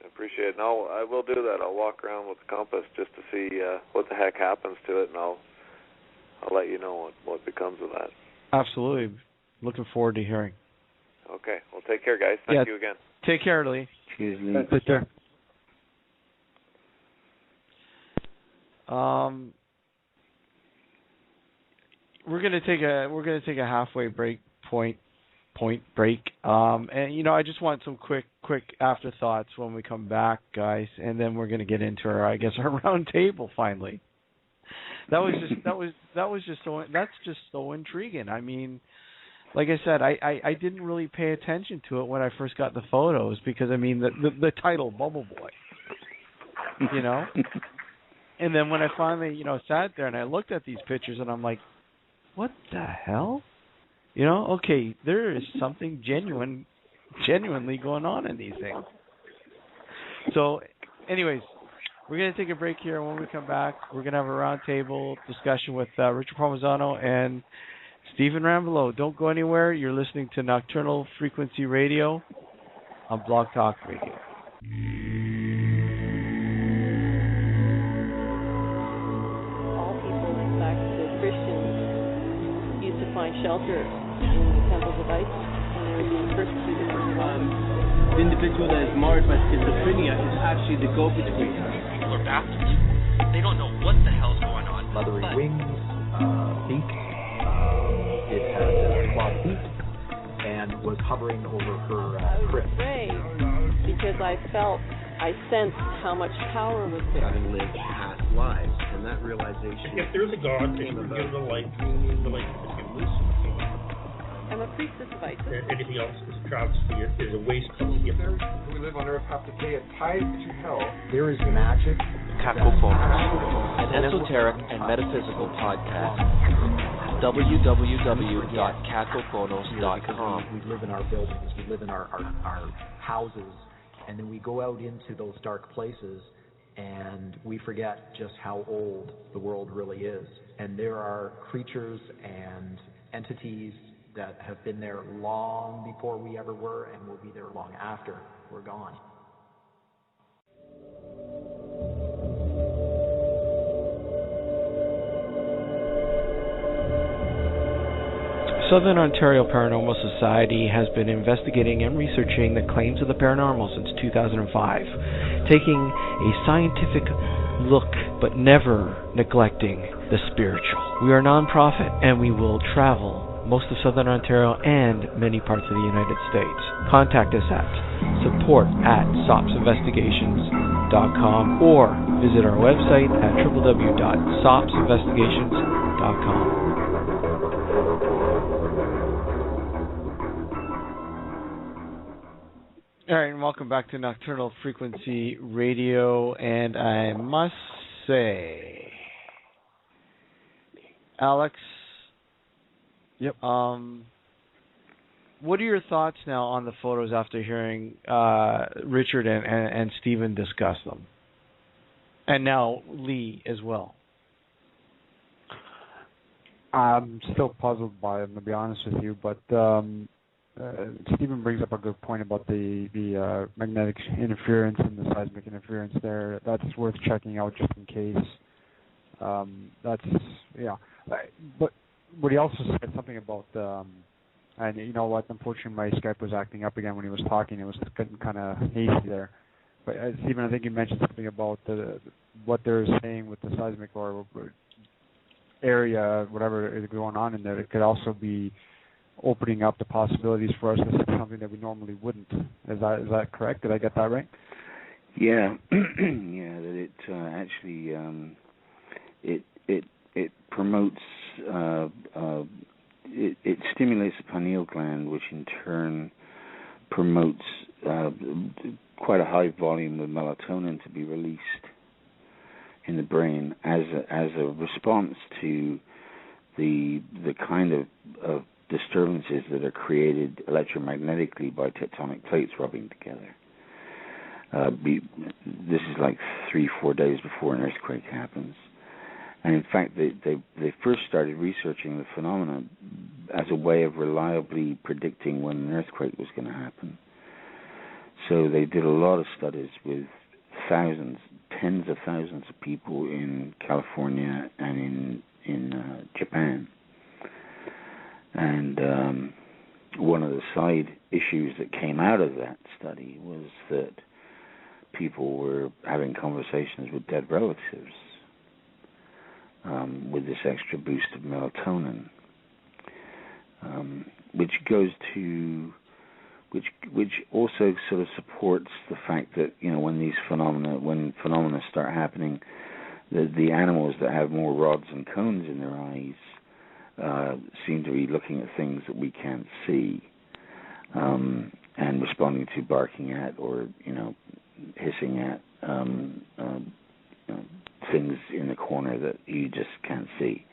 I appreciate it. No, I will do that. I'll walk around with the compass just to see what the heck happens to it, and I'll let you know what becomes of that. Absolutely. Looking forward to hearing. Okay. Well, take care, guys. Thank you again. Take care, Lee. Cheers, Lee. Take care. We're gonna take a halfway break. And I just want some quick afterthoughts when we come back, guys, and then we're gonna get into our round table finally. That's just so intriguing. I mean, like I said, I didn't really pay attention to it when I first got the photos, because I mean the title Bubble Boy, and then when I finally sat there and I looked at these pictures and I'm like, what the hell? Okay, there is something genuinely going on in these things. So, anyways, we're going to take a break here. When we come back, we're going to have a roundtable discussion with Richard Palmisano and Steven Rumbelow. Don't go anywhere. You're listening to Nocturnal Frequency Radio on Blog Talk Radio. All people, in fact, the Christians used to find shelter in the temples of Isis when they were being persecuted. The individual that is marred by schizophrenia is actually the go-between. People are baffled. They don't know what the hell's going on. Leathery wings, beak. It had clawed feet and was hovering over her crib. I was afraid because I sensed how much power was there. Having lived past lives, and that realization. If there's a God, and you give the light is loose. I'm a priestess of Isis. Anything else is a travesty, is a waste of the gift. We live on Earth have to pay a tithe to hell. There is magic. Cacophonous, an esoteric and metaphysical podcast. www.cacophonos.com. We live in our buildings, we live in our houses, and then we go out into those dark places and we forget just how old the world really is. And there are creatures and entities that have been there long before we ever were and will be there long after we're gone. Southern Ontario Paranormal Society has been investigating and researching the claims of the paranormal since 2005, taking a scientific look but never neglecting the spiritual. We are a non-profit and we will travel most of Southern Ontario and many parts of the United States. Contact us at support@sopsinvestigations.com or visit our website at www.sopsinvestigations.com. All right, and welcome back to Nocturnal Frequency Radio. And I must say, Alex, yep. What are your thoughts now on the photos after hearing Richard and Steven discuss them, and now Lee as well? I'm still puzzled by them, to be honest with you, but Steven brings up a good point about the magnetic interference and the seismic interference there. That's worth checking out just in case. But he also said something about, and you know what, unfortunately my Skype was acting up again when he was talking. It was getting kind of hazy there. But Steven, I think you mentioned something about what they're saying with the seismic or area, whatever is going on in there. It could also be opening up the possibilities for us to see something that we normally wouldn't. Is that correct? Did I get that right? Yeah, yeah. That it actually it promotes it stimulates the pineal gland, which in turn promotes quite a high volume of melatonin to be released in the brain as a response to the kind of disturbances that are created electromagnetically by tectonic plates rubbing together. This is like 3-4 days before an earthquake happens. And in fact, they first started researching the phenomena as a way of reliably predicting when an earthquake was going to happen. So they did a lot of studies with thousands, tens of thousands of people in California and in Japan. And one of the side issues that came out of that study was that people were having conversations with dead relatives with this extra boost of melatonin, which goes to which also sort of supports the fact that, you know, when phenomena start happening, the animals that have more rods and cones in their eyes seem to be looking at things that we can't see, and responding to barking at or, you know, hissing at things in the corner that you just can't see.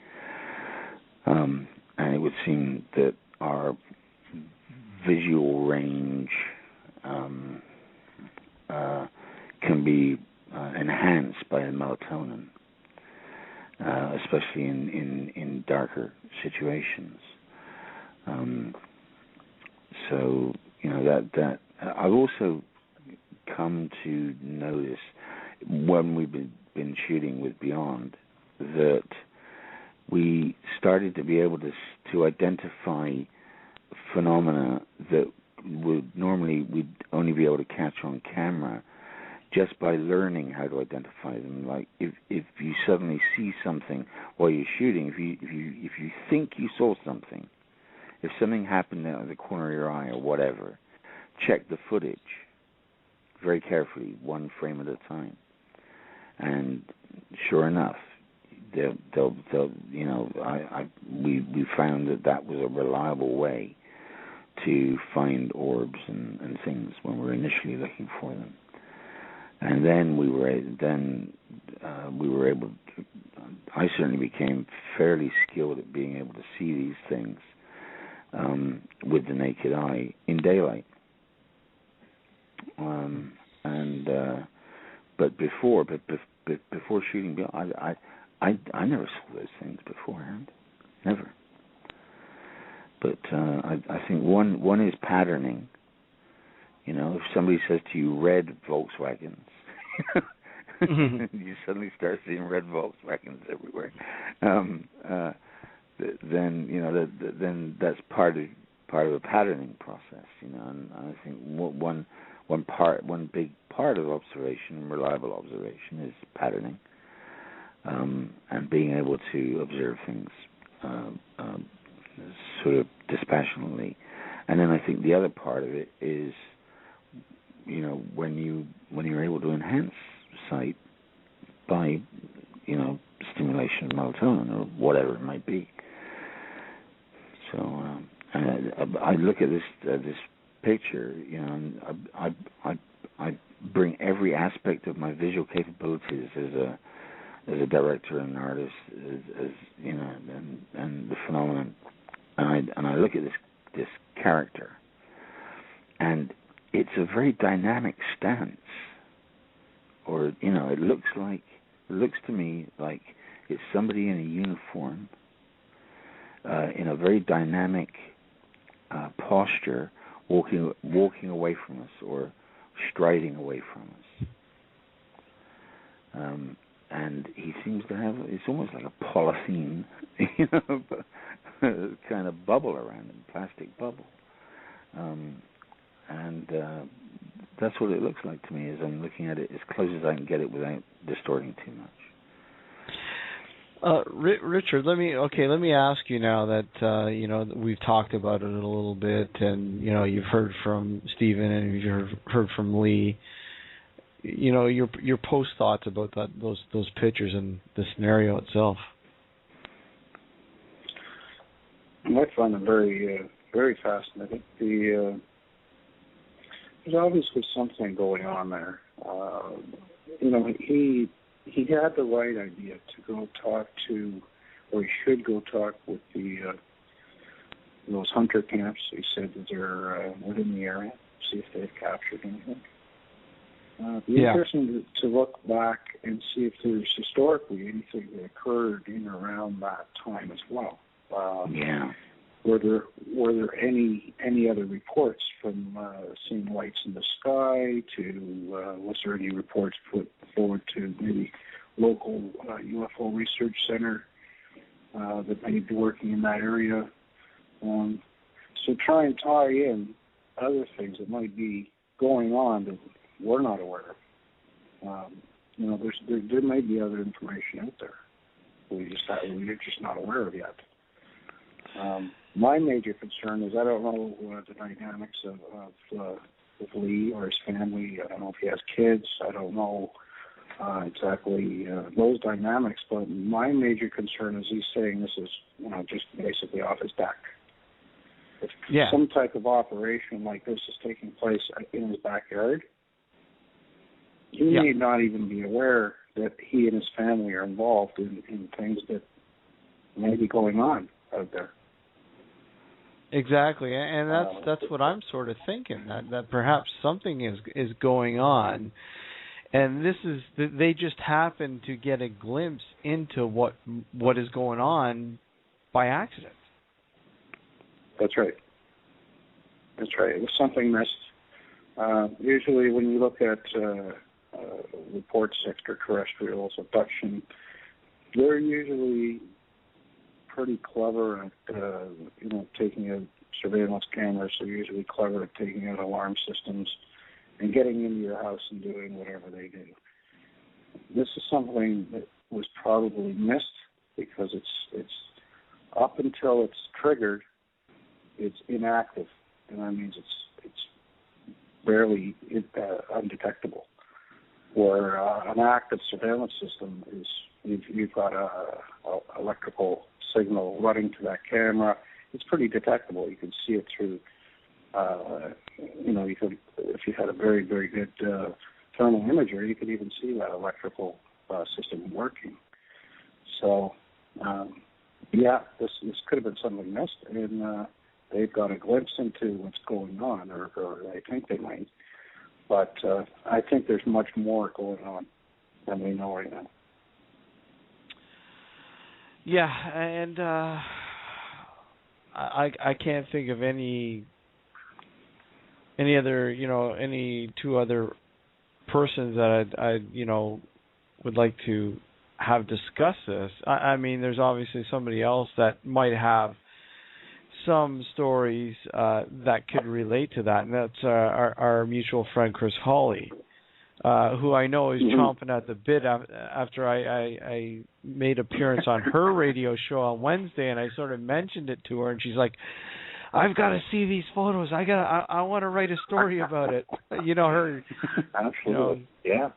And it would seem that our visual range can be enhanced by the melatonin, especially in darker situations. So, you know, that I've also come to notice when we've been shooting with Beyond that we started to be able to identify phenomena that would normally we'd only be able to catch on camera just by learning how to identify them. Like if you suddenly see something while you're shooting, if you think you saw something, if something happened out of the corner of your eye or whatever, check the footage very carefully, one frame at a time. And sure enough, they'll you know, we found that was a reliable way to find orbs and things when we were initially looking for them. And then we were able to, I certainly became fairly skilled at being able to see these things with the naked eye in daylight. But before shooting, I never saw those things beforehand, never. But I think one is patterning. You know, if somebody says to you "red Volkswagens," you suddenly start seeing red Volkswagens everywhere. Then you know then that's part of a patterning process. You know, and I think one big part of observation, reliable observation, is patterning, and being able to observe things sort of dispassionately. And then I think the other part of it is, you know, when you're able to enhance sight by, you know, stimulation of melatonin or whatever it might be. So I look at this picture, you know, and I bring every aspect of my visual capabilities as a director and artist, as you know, and the phenomenon, and I look at this character, and it's a very dynamic stance, or you know, it looks to me like it's somebody in a uniform, in a very dynamic posture, walking away from us or striding away from us. And he seems to have, it's almost like a polythene, you know, kind of bubble around him, plastic bubble. And that's what it looks like to me as I'm looking at it as close as I can get it without distorting too much. Richard, let me ask you now that you know we've talked about it a little bit, and you know you've heard from Steven and you've heard from Lee. You know your post thoughts about those pictures and the scenario itself. I find them very very fascinating. There's obviously something going on there. You know, he had the right idea to go talk to, or he should go talk with those hunter camps. He said that they're within the area, see if they've captured anything. It'd be interesting to look back and see if there's historically anything that occurred in or around that time as well. Were there any other reports from seeing lights in the sky to was there any reports put forward to maybe local UFO research center that may be working in that area? So try and tie in other things that might be going on that we're not aware of. You know, there may be other information out there we're just not aware of yet. My major concern is I don't know the dynamics of Lee or his family. I don't know if he has kids. I don't know exactly those dynamics. But my major concern is he's saying this is, you know, just basically off his deck. If some type of operation like this is taking place in his backyard, he may not even be aware that he and his family are involved in things that may be going on out there. Exactly, and that's what I'm sort of thinking, that perhaps something is going on, and they just happen to get a glimpse into what is going on by accident. That's right. It was something missed. Usually, when you look at reports, extraterrestrials, abduction, they're usually pretty clever at, you know, taking out surveillance cameras. They're usually clever at taking out alarm systems and getting into your house and doing whatever they do. This is something that was probably missed because it's up until it's triggered, it's inactive, and that means it's barely undetectable. Where an active surveillance system is, you've got a electrical signal running to that camera. It's pretty detectable. You can see it through, you know, you could, if you had a very, very good thermal imager, you could even see that electrical system working. So, this could have been something missed, and they've got a glimpse into what's going on, or they think they might. But I think there's much more going on than we know right now. Yeah, and I can't think of any other, you know, any two other persons that I you know, would like to have discussed this. I mean, there's obviously somebody else that might have some stories that could relate to that, and that's our mutual friend Chris Hawley, who I know is chomping at the bit after I made appearance on her radio show on Wednesday, and I sort of mentioned it to her, and she's like, "I've got to see these photos. I want to write a story about it." You know, her. Absolutely. You know,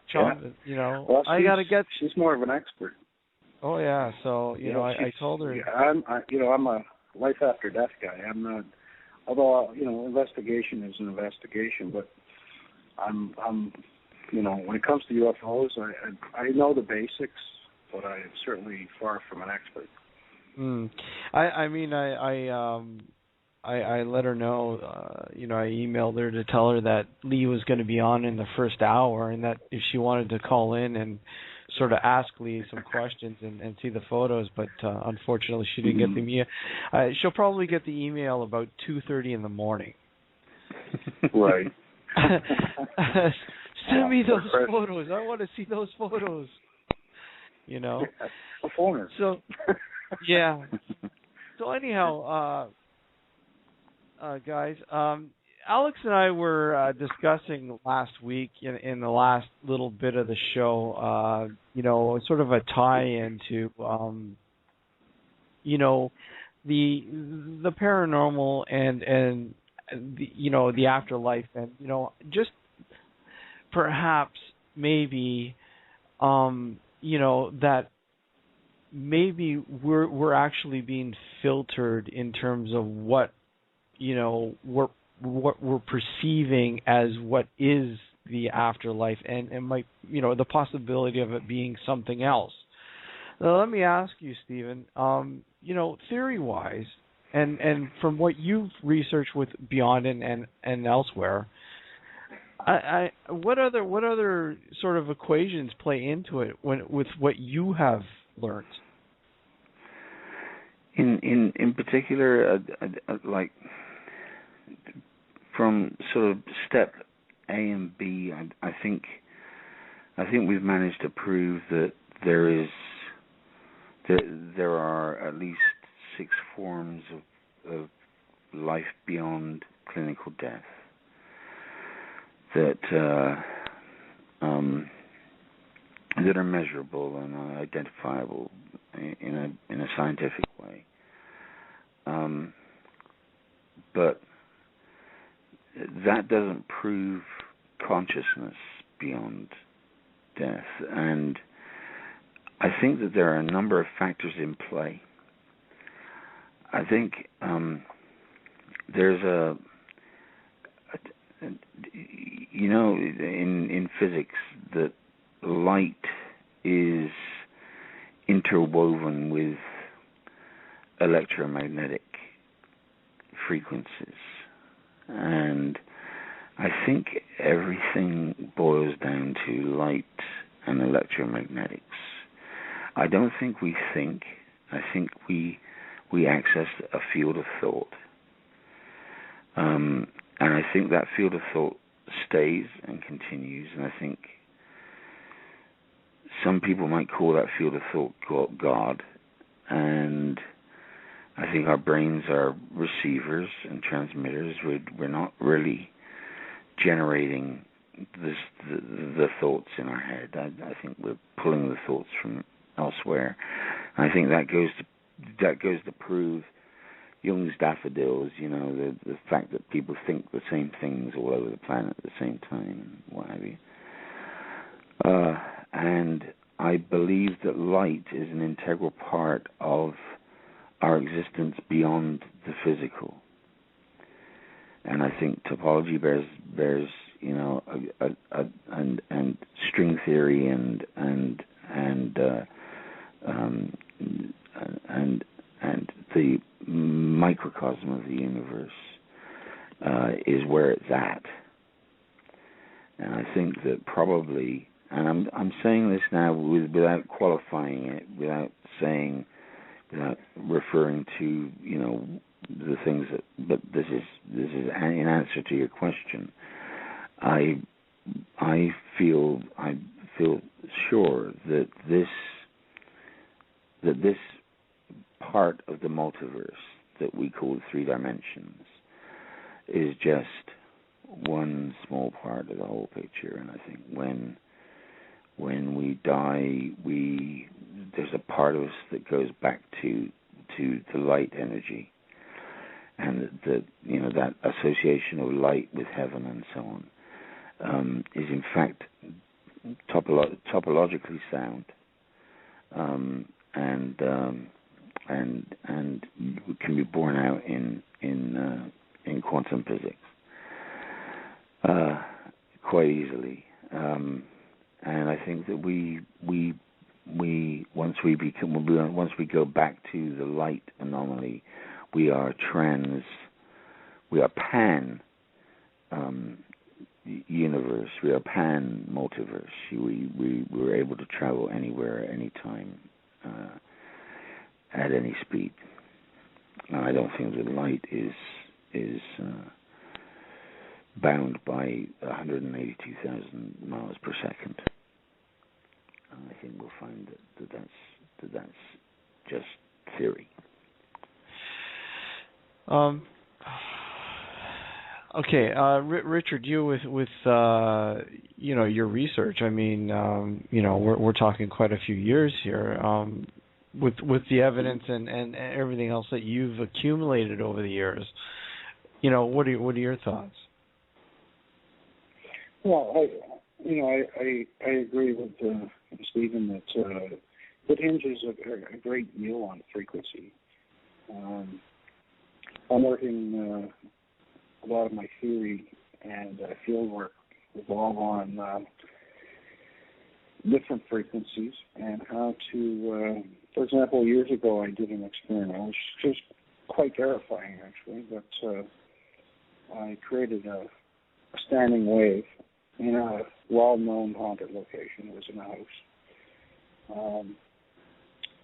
you know, well, I got to get. She's more of an expert. Oh yeah. So you know, I told her. I'm a life after death guy. I'm not although investigation is an investigation, but I'm when it comes to UFOs, I know the basics, but I'm certainly far from an expert. I let her know, I emailed her to tell her that Lee was going to be on in the first hour, and that if she wanted to call in and sort of ask Lee some questions and see the photos, but unfortunately she didn't get the email. She'll probably get the email about 2:30 in the morning. Right. Send me those photos. I want to see those photos. A phone her. So, yeah. So anyhow, guys, Alex and I were discussing last week in the last little bit of the show, sort of a tie-in to, the paranormal and the afterlife, and just perhaps maybe that maybe we're actually being filtered in terms of what we're perceiving as what is the afterlife, and might the possibility of it being something else. Now, let me ask you, Steven, theory-wise, and from what you've researched with Beyond and elsewhere, what other sort of equations play into it with what you have learned? In particular, like from sort of step A and B, I think we've managed to prove that there are at least 6 forms of life beyond clinical death that are measurable and identifiable in a scientific way. But that doesn't prove consciousness beyond death, and I think that there are a number of factors in play. I think there's in physics that light is interwoven with electromagnetic frequencies, and I think everything boils down to light and electromagnetics. I don't think we think. I think we access a field of thought, and I think that field of thought stays and continues, and I think some people might call that field of thought God, and I think our brains are receivers and transmitters. We're not really generating the thoughts in our head. I think we're pulling the thoughts from elsewhere. I think that goes to prove Jung's daffodils. The fact that people think the same things all over the planet at the same time, and what have you. And I believe that light is an integral part of our existence beyond the physical. And I think topology bears and string theory and the microcosm of the universe is where it's at. And I think that probably, and I'm saying this now without qualifying it, without referring to the things that, but this is in answer to your question. I feel sure that this part of the multiverse that we call 3 dimensions is just one small part of the whole picture. And I think when we die, there's a part of us that goes back to the light energy, and that association of light with heaven and so on is in fact topologically sound, and can be borne out in in quantum physics quite easily. And I think that we once we go back to the light anomaly, we are pan universe, we are pan multiverse. We're able to travel anywhere, anytime, at any speed. I don't think that light is bound by 182,000 miles per second. I think we'll find that's just theory. Okay, Richard, you with your research. I mean, we're talking quite a few years here. With the evidence and everything else that you've accumulated over the years, what are your thoughts? Well, I agree with Steven that it hinges a great deal on frequency. I'm working a lot of my theory and field work revolve on different frequencies and how to, for example, years ago I did an experiment, which was just quite terrifying actually, but I created a standing wave in a well-known haunted location. It was in a house.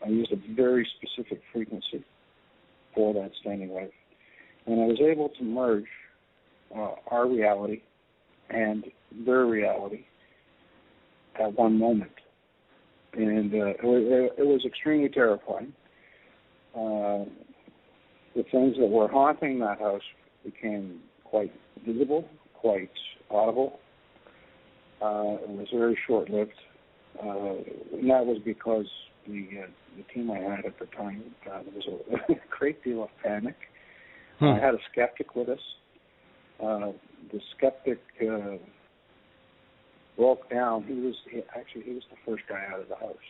I used a very specific frequency for that standing wave, and I was able to merge our reality and their reality at one moment, and it was extremely terrifying. The things that were haunting that house became quite visible, quite audible. It was very short-lived, and that was because the team I had at the time, there was a great deal of panic. I had a skeptic with us. The skeptic broke down. He was the first guy out of the house.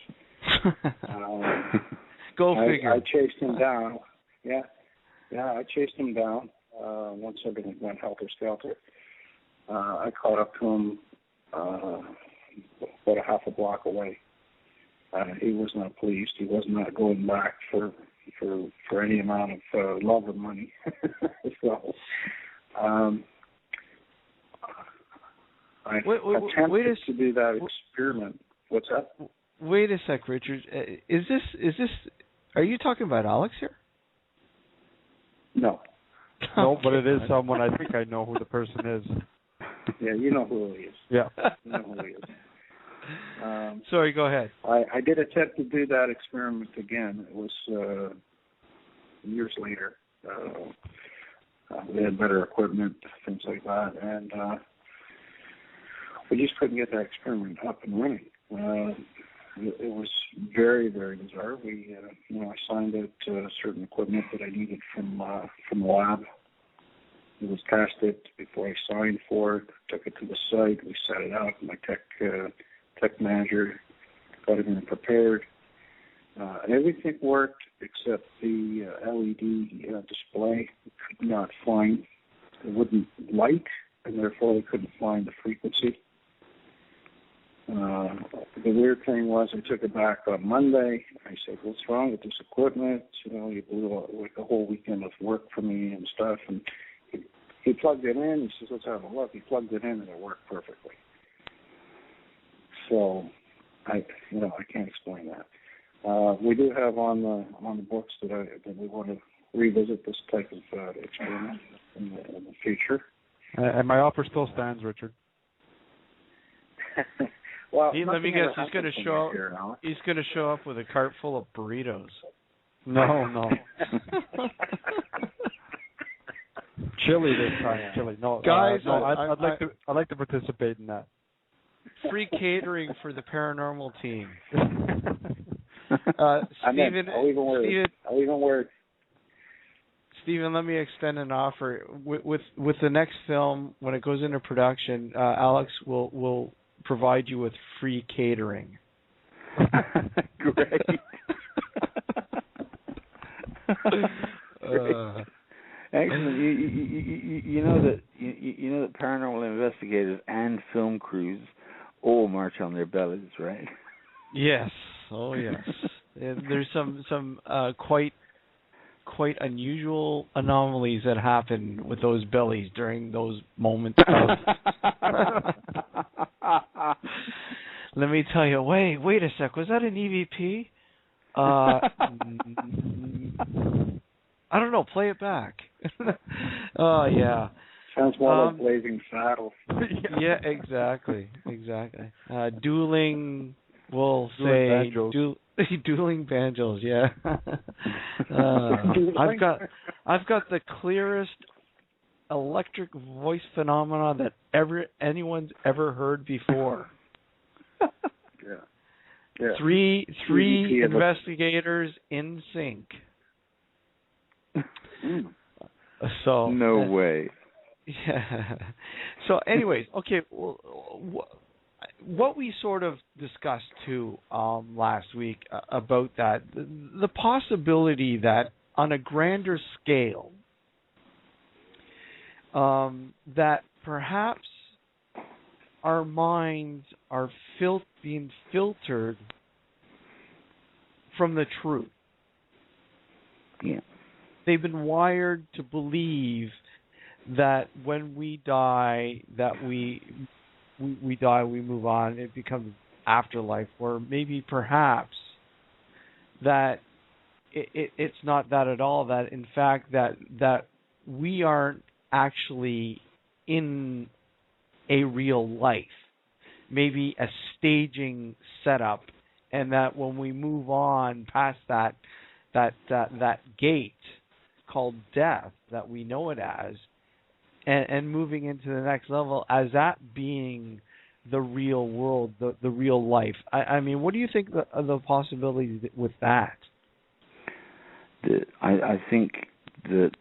Go figure. I chased him down. Yeah, I chased him down once everything went helter-skelter. I caught up to him about a half a block away. He was not pleased. He was not going back for any amount of love or money. So I attempted to do that experiment. What's that? Wait a sec, Richard. Is this? Are you talking about Alex here? No. No, but it is someone. I think I know who the person is. Yeah, you know who he is. Yeah. You know who he is. Sorry, go ahead. I did attempt to do that experiment again. It was years later. We had better equipment, things like that, and we just couldn't get that experiment up and running. It was very, very bizarre. I signed out certain equipment that I needed from the lab. It was tested before I signed for it. Took it to the site. We set it up. My tech manager got everything prepared. Everything worked except the LED display. We could not find. It wouldn't light, and therefore we couldn't find the frequency. The weird thing was I took it back on Monday. I said, "What's wrong with this equipment? You blew like a whole weekend of work for me and stuff." And he plugged it in. He says, "Let's have a look." He plugged it in and it worked perfectly. So I can't explain that. We do have on the books that we want to revisit this type of experiment in the future. And my offer still stands, Richard. Well, let me guess. He's going to show up. Here, he's going to show up with a cart full of burritos. No. Chili this time. Chili. No, guys. No, I'd like to participate in that. Free catering for the paranormal team. Steven, let me extend an offer. With the next film, when it goes into production, Alex will provide you with free catering. Great. Excellent. You know that you know that paranormal investigators and film crews all march on their bellies, right? Yes. Oh, yes. There's some quite unusual anomalies that happen with those bellies during those moments of let me tell you, wait a sec, was that an EVP? I don't know, play it back. Oh, yeah. Sounds more like Blazing Saddles. Yeah, exactly. Dueling, we'll say, dueling banjos, yeah. I've got the clearest electric voice phenomenon that anyone's ever heard before. Yeah. Three investigators in sync. So no way. Yeah. So, anyways, okay. Well, what we sort of discussed too last week about that, the possibility that on a grander scale, that perhaps our minds are being filtered from the truth. Yeah. They've been wired to believe that when we die, that we die, we move on, it becomes afterlife, or maybe perhaps that it's not that at all, that in fact that we aren't actually in a real life, maybe a staging setup, and that when we move on past that gate called death, that we know it as, and moving into the next level as that being the real world, the real life. I mean, what do you think of the possibilities with that? I think that,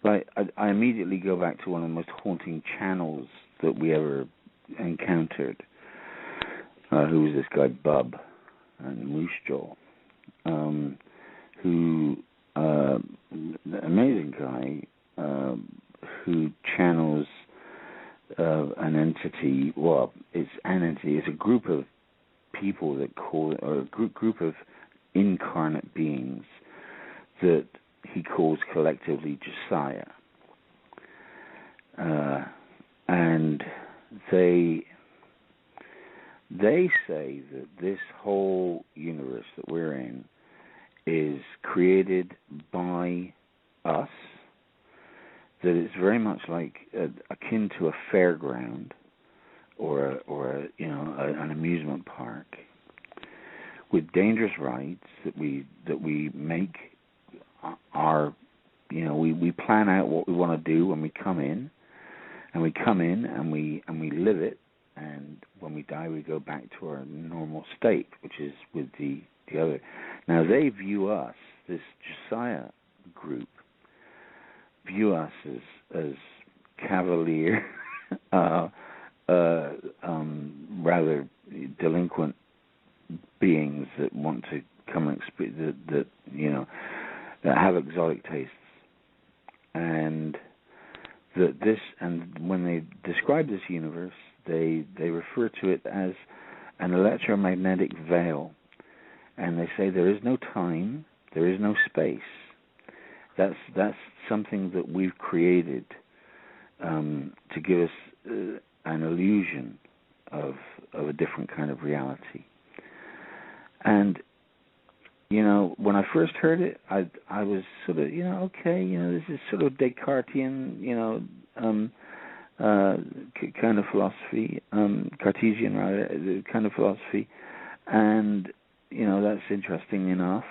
like, I immediately go back to one of the most haunting channels that we ever encountered. Who was this guy, Bub, and Moose Jaw, who, amazing guy, who channels an entity. Well, it's an entity. It's a group of people that call, or a group of incarnate beings that he calls collectively Josiah, and they say that this whole universe that we're in is created by us, that it's very much like akin to a fairground or an amusement park with dangerous rides that we make we plan out what we want to do when we come in, and we live it, and when we die we go back to our normal state, which is with the other. Now they view us, this Josiah group, view us as cavalier, rather delinquent beings that want to come and that have exotic tastes, and when they describe this universe, they refer to it as an electromagnetic veil, and they say there is no time, there is no space. That's something that we've created to give us an illusion of a different kind of reality. And when I first heard it, I was sort of okay, this is sort of Descartesian, kind of philosophy, Cartesian rather, kind of philosophy, and that's interesting enough.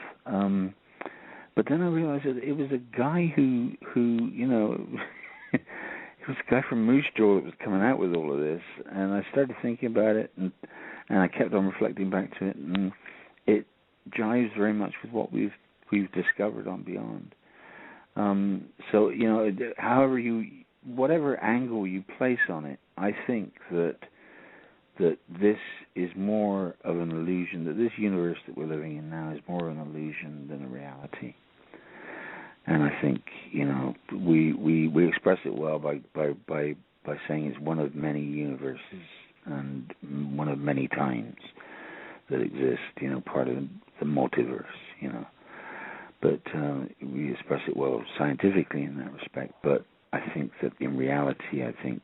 But then I realized that it was a guy who it was a guy from Moose Jaw that was coming out with all of this, and I started thinking about it, and I kept on reflecting back to it, and it jives very much with what we've discovered on Beyond. So however whatever angle you place on it, I think that this is more of an illusion, that this universe that we're living in now is more of an illusion than a reality. And I think, we express it well by saying it's one of many universes and one of many times that exist, part of the multiverse, But we express it well scientifically in that respect. But I think that in reality, I think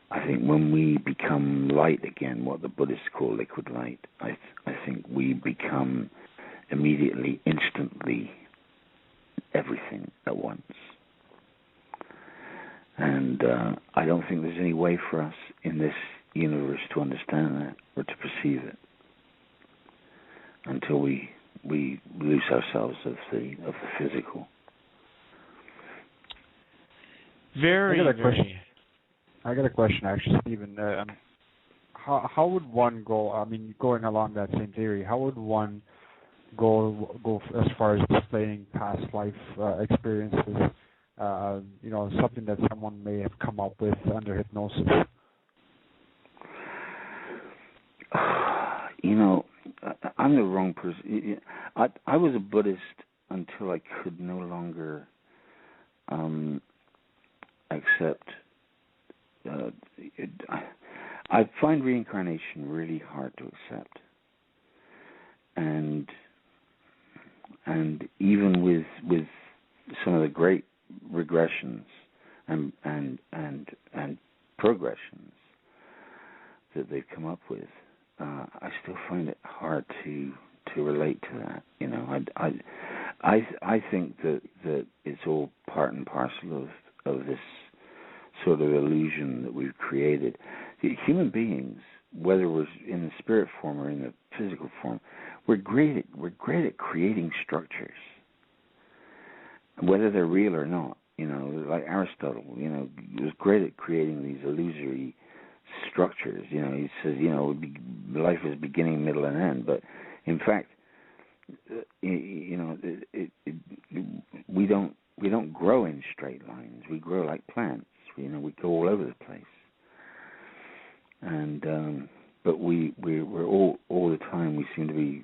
when we become light again, what the Buddhists call liquid light, I think we become immediately, instantly, everything at once. And I don't think there's any way for us in this universe to understand that or to perceive it until we lose ourselves of the physical. I got a question actually, Steven. How would one go? I mean, going along that same theory, how would one go as far as displaying past life experiences? Something that someone may have come up with under hypnosis. I'm the wrong person. I was a Buddhist until I could no longer accept. I find reincarnation really hard to accept, and even with some of the great regressions and progressions that they've come up with, I still find it hard to relate to that. I think that it's all part and parcel of this sort of illusion that we've created. Human beings, whether we're in the spirit form or in the physical form, we're great at creating structures, whether they're real or not. Like Aristotle, was great at creating these illusory structures. He says, life is beginning, middle, and end. But in fact, we don't grow in straight lines. We grow like plants. We go all over the place. And but we're all the time we seem to be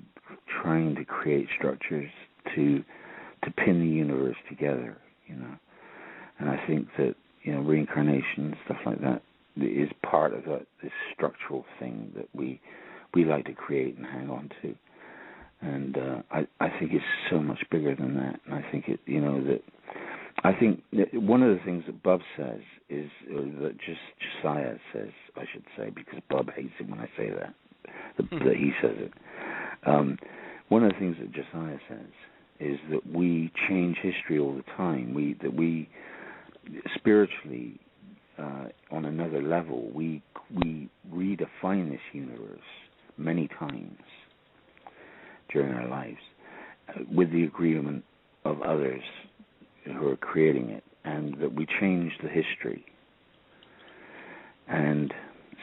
trying to create structures to pin the universe together. And I think that reincarnation and stuff like that is part of this structural thing that we like to create and hang on to. And I think it's so much bigger than that. And I think I think that one of the things that Bub says is, or that Josiah says, I should say, because Bub hates it when I say that he says it. One of the things that Josiah says is that we change history all the time. That we spiritually, on another level, we redefine this universe many times during our lives with the agreement of others who are creating it, and that we change the history. And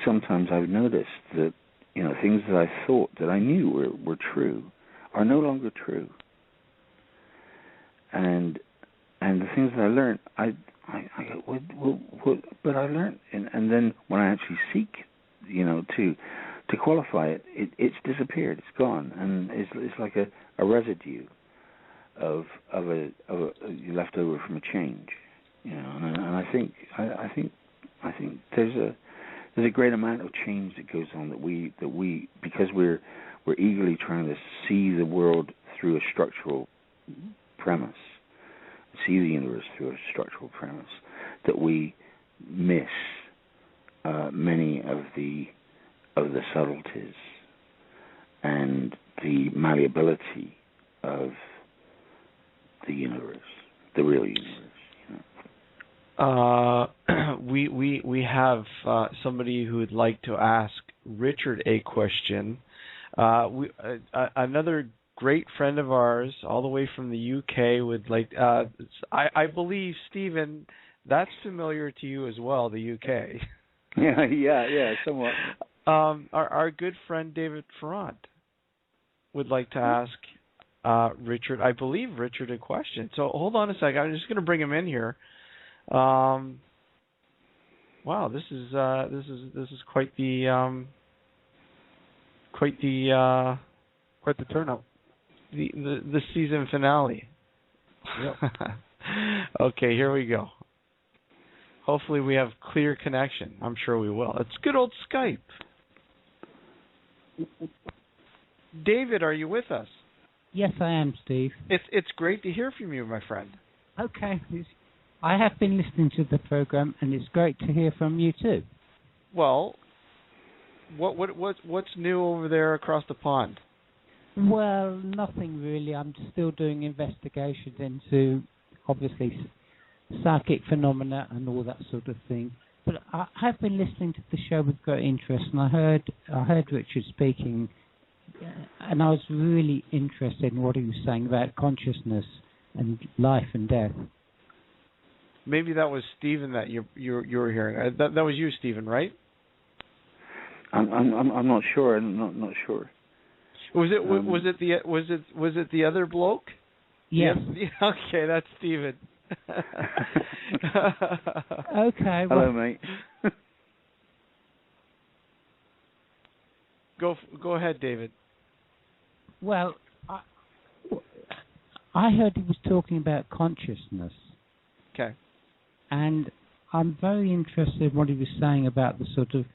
sometimes I've noticed that things that I thought that I knew were true are no longer true. And the things that I learned, I go, what? But I learned, and then when I actually seek, to qualify it, it's disappeared, it's gone, and it's like a residue of a left over from a change, and I think there's a great amount of change that goes on that we because we're eagerly trying to see the world through a structural premise, see the universe through a structural premise, that we miss many of the subtleties and the malleability of the universe, the real universe. We have somebody who would like to ask Richard a question. Another great friend of ours, all the way from the UK, would like. I believe, Stephen, that's familiar to you as well, the UK. Yeah, somewhat. Our good friend David Ferrand would like to ask Richard, I believe Richard, a question. So hold on a second. I'm just going to bring him in here. Wow, this is quite the turnout. The season finale. Yep. Okay, here we go. Hopefully we have clear connection. I'm sure we will. It's good old Skype. David, are you with us? Yes, I am, Steve. It's great to hear from you, my friend. Okay. I have been listening to the program, and it's great to hear from you too. Well, what's new over there across the pond? Well, nothing really. I'm still doing investigations into, obviously, psychic phenomena and all that sort of thing. But I have been listening to the show with great interest, and I heard Richard speaking, and I was really interested in what he was saying about consciousness and life and death. Maybe that was Steven that you were hearing. That was you, Steven, right? I'm not sure. I'm not sure. Was it the other bloke? Yes. Okay, that's Steven. Okay. Hello, mate. Go ahead, David. Well, I heard he was talking about consciousness. Okay. And I'm very interested in what he was saying about the sort of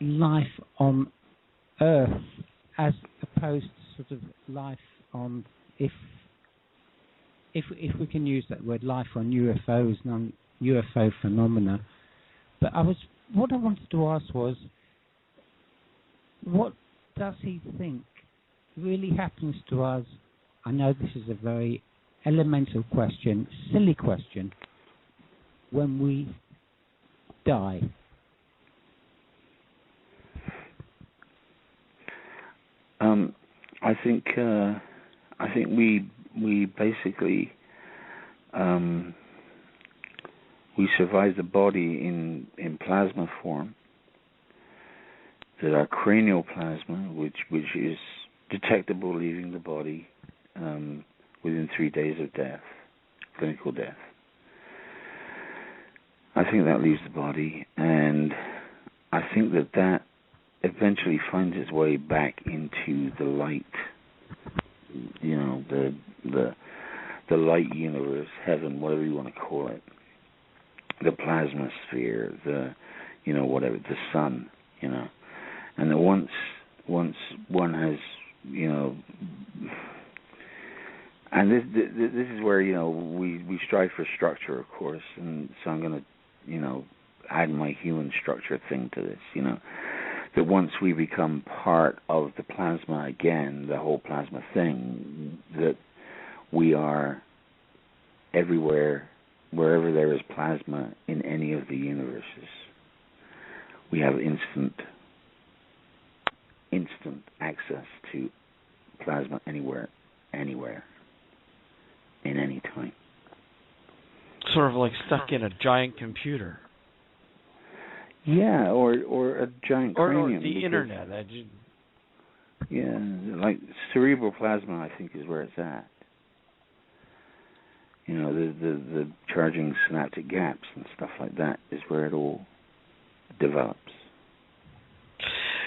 life on Earth as opposed to sort of life on, if we can use that word, life on UFOs, non-UFO phenomena. But what I wanted to ask was, what does he think really happens to us? I know this is a very elemental question, silly question, when we die. I think we basically we survive the body in plasma form. That our cranial plasma, which is detectable leaving the body within 3 days of death, clinical death. I think that leaves the body, and I think that eventually finds its way back into the light, the light universe, heaven, whatever you want to call it, the plasma sphere, whatever, the sun, and that once one has, and this is where we strive for structure, of course, and so I'm going to add my human structure thing to this, that once we become part of the plasma again, the whole plasma thing, that we are everywhere, wherever there is plasma in any of the universes. We have instant access to plasma anywhere, in any time. Sort of like stuck in a giant computer. Yeah, or a giant cranium. Or the internet. Yeah, like cerebral plasma, I think, is where it's at. The charging synaptic gaps and stuff like that is where it all develops.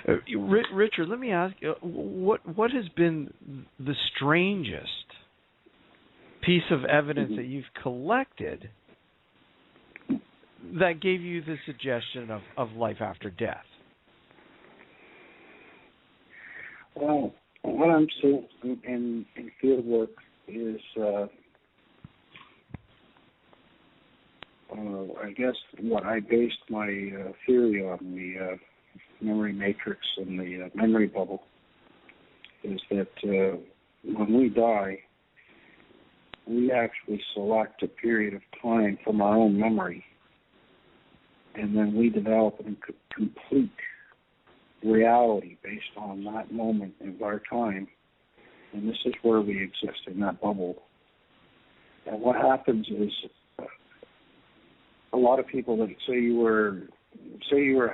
Richard, let me ask you, what has been the strangest piece of evidence that you've collected that gave you the suggestion of life after death? Well, what I'm seeing in field work is, I guess, what I based my theory on, the memory matrix and the memory bubble, is that when we die, we actually select a period of time from our own memory, and then we develop a complete reality based on that moment of our time, and this is where we exist, in that bubble. And what happens is, a lot of people that say you were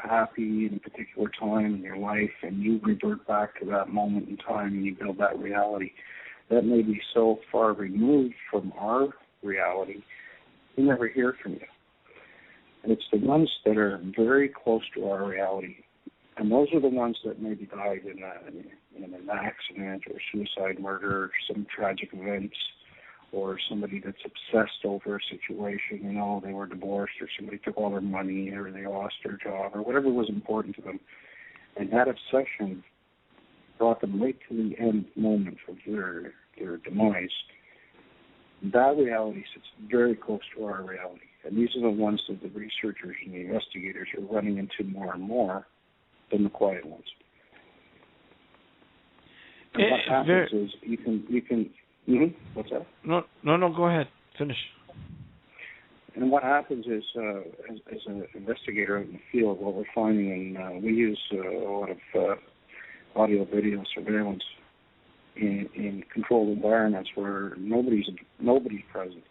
happy in a particular time in your life, and you revert back to that moment in time and you build that reality, that may be so far removed from our reality, we never hear from you. And it's the ones that are very close to our reality, and those are the ones that maybe died in an accident or suicide, murder, or some tragic events, or somebody that's obsessed over a situation. You know, they were divorced, or somebody took all their money, or they lost their job, or whatever was important to them. And that obsession brought them right to the end moment of their demise. That reality sits very close to our reality. And these are the ones that the researchers and the investigators are running into more and more than the quiet ones. And what happens is you can what's that? No, go ahead. Finish. And what happens is, as an investigator out in the field, what we're finding, and we use a lot of audio, video surveillance in controlled environments where nobody's present.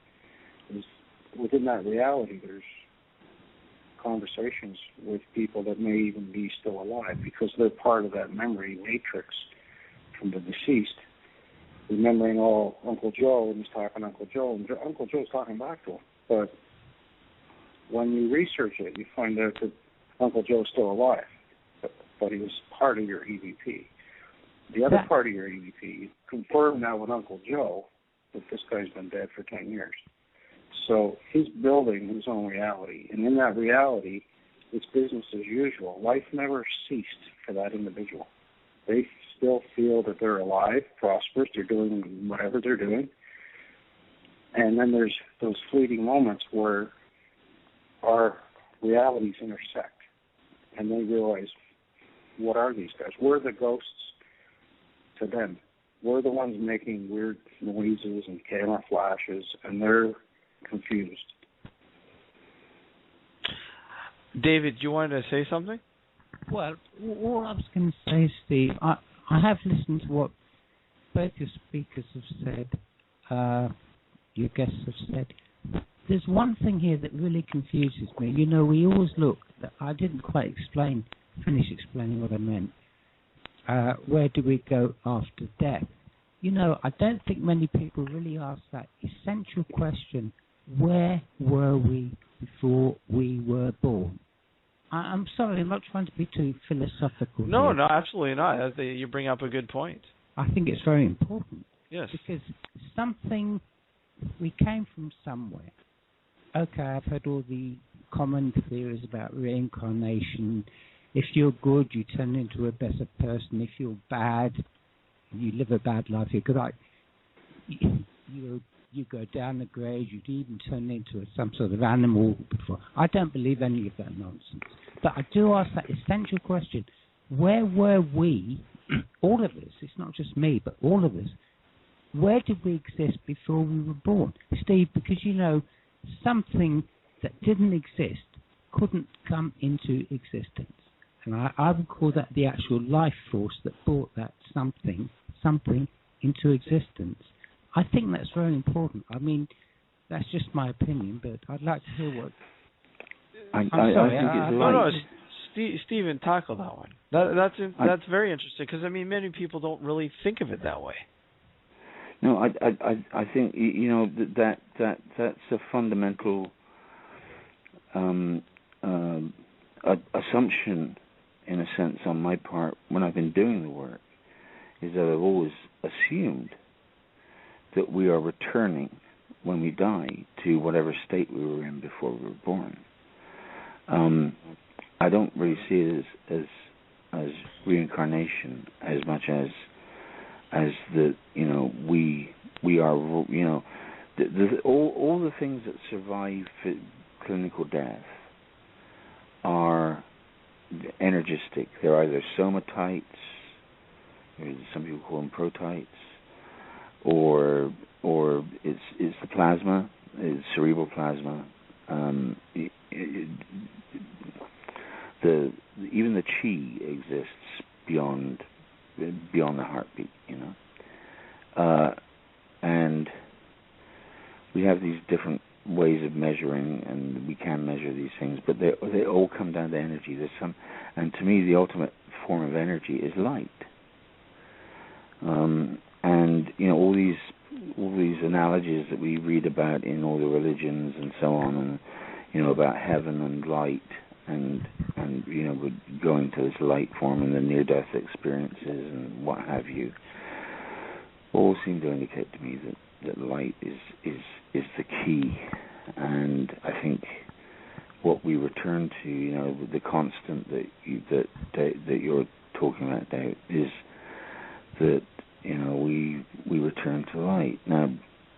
Within that reality, there's conversations with people that may even be still alive because they're part of that memory matrix from the deceased, remembering, Uncle Joe, and he's talking to Uncle Joe, and Uncle Joe's talking back to him. But when you research it, you find out that Uncle Joe's still alive, but he was part of your EVP. The other part of your EVP, you confirm now with Uncle Joe that this guy's been dead for 10 years. So he's building his own reality, and in that reality, it's business as usual. Life never ceased for that individual. They still feel that they're alive, prosperous, they're doing whatever they're doing. And then there's those fleeting moments where our realities intersect, and they realize, what are these guys? We're the ghosts to them. We're the ones making weird noises and camera flashes, and they're confused. David, you wanted to say something? Well, all I was going to say, Steve, I have listened to what both your speakers have said, your guests have said. There's one thing here that really confuses me. You know, we always look, I didn't quite finish explaining what I meant. Where do we go after death? You know, I don't think many people really ask that essential question, where were we before we were born? I'm sorry, I'm not trying to be too philosophical. No, absolutely not. You bring up a good point. I think it's very important. Yes. Because we came from somewhere. Okay, I've heard all the common theories about reincarnation. If you're good, you turn into a better person. If you're bad, you live a bad life. You're good. You go down the grade. You'd even turn into some sort of animal before. I don't believe any of that nonsense. But I do ask that essential question: where were we? All of us. It's not just me, but all of us. Where did we exist before we were born, Steve? Because you know, something that didn't exist couldn't come into existence. And I would call that the actual life force that brought that something into existence. I think that's very important. I mean, that's just my opinion, but I'd like to hear what... I'm sorry. Steven, tackle that one. That's very interesting, because, I mean, many people don't really think of it that way. No, I think, you know, that's a fundamental assumption, in a sense, on my part, when I've been doing the work, is that I've always assumed that we are returning when we die to whatever state we were in before we were born. I don't really see it as reincarnation as much as the, you know, we are, you know, all the things that survive clinical death are energistic. They're either somatites, or some people call them protites, or it's the plasma, it's cerebral plasma. Even the chi exists beyond the heartbeat, you know. And we have these different ways of measuring, and we can measure these things, but they all come down to energy. And to me, the ultimate form of energy is light. And you know, all these analogies that we read about in all the religions and so on, and you know, about heaven and light, and you know, going to this light form and the near-death experiences and what have you, all seem to indicate to me that light is the key, and I think what we return to, you know, the constant that you're talking about, Dave, is that, you know, we return to light. Now,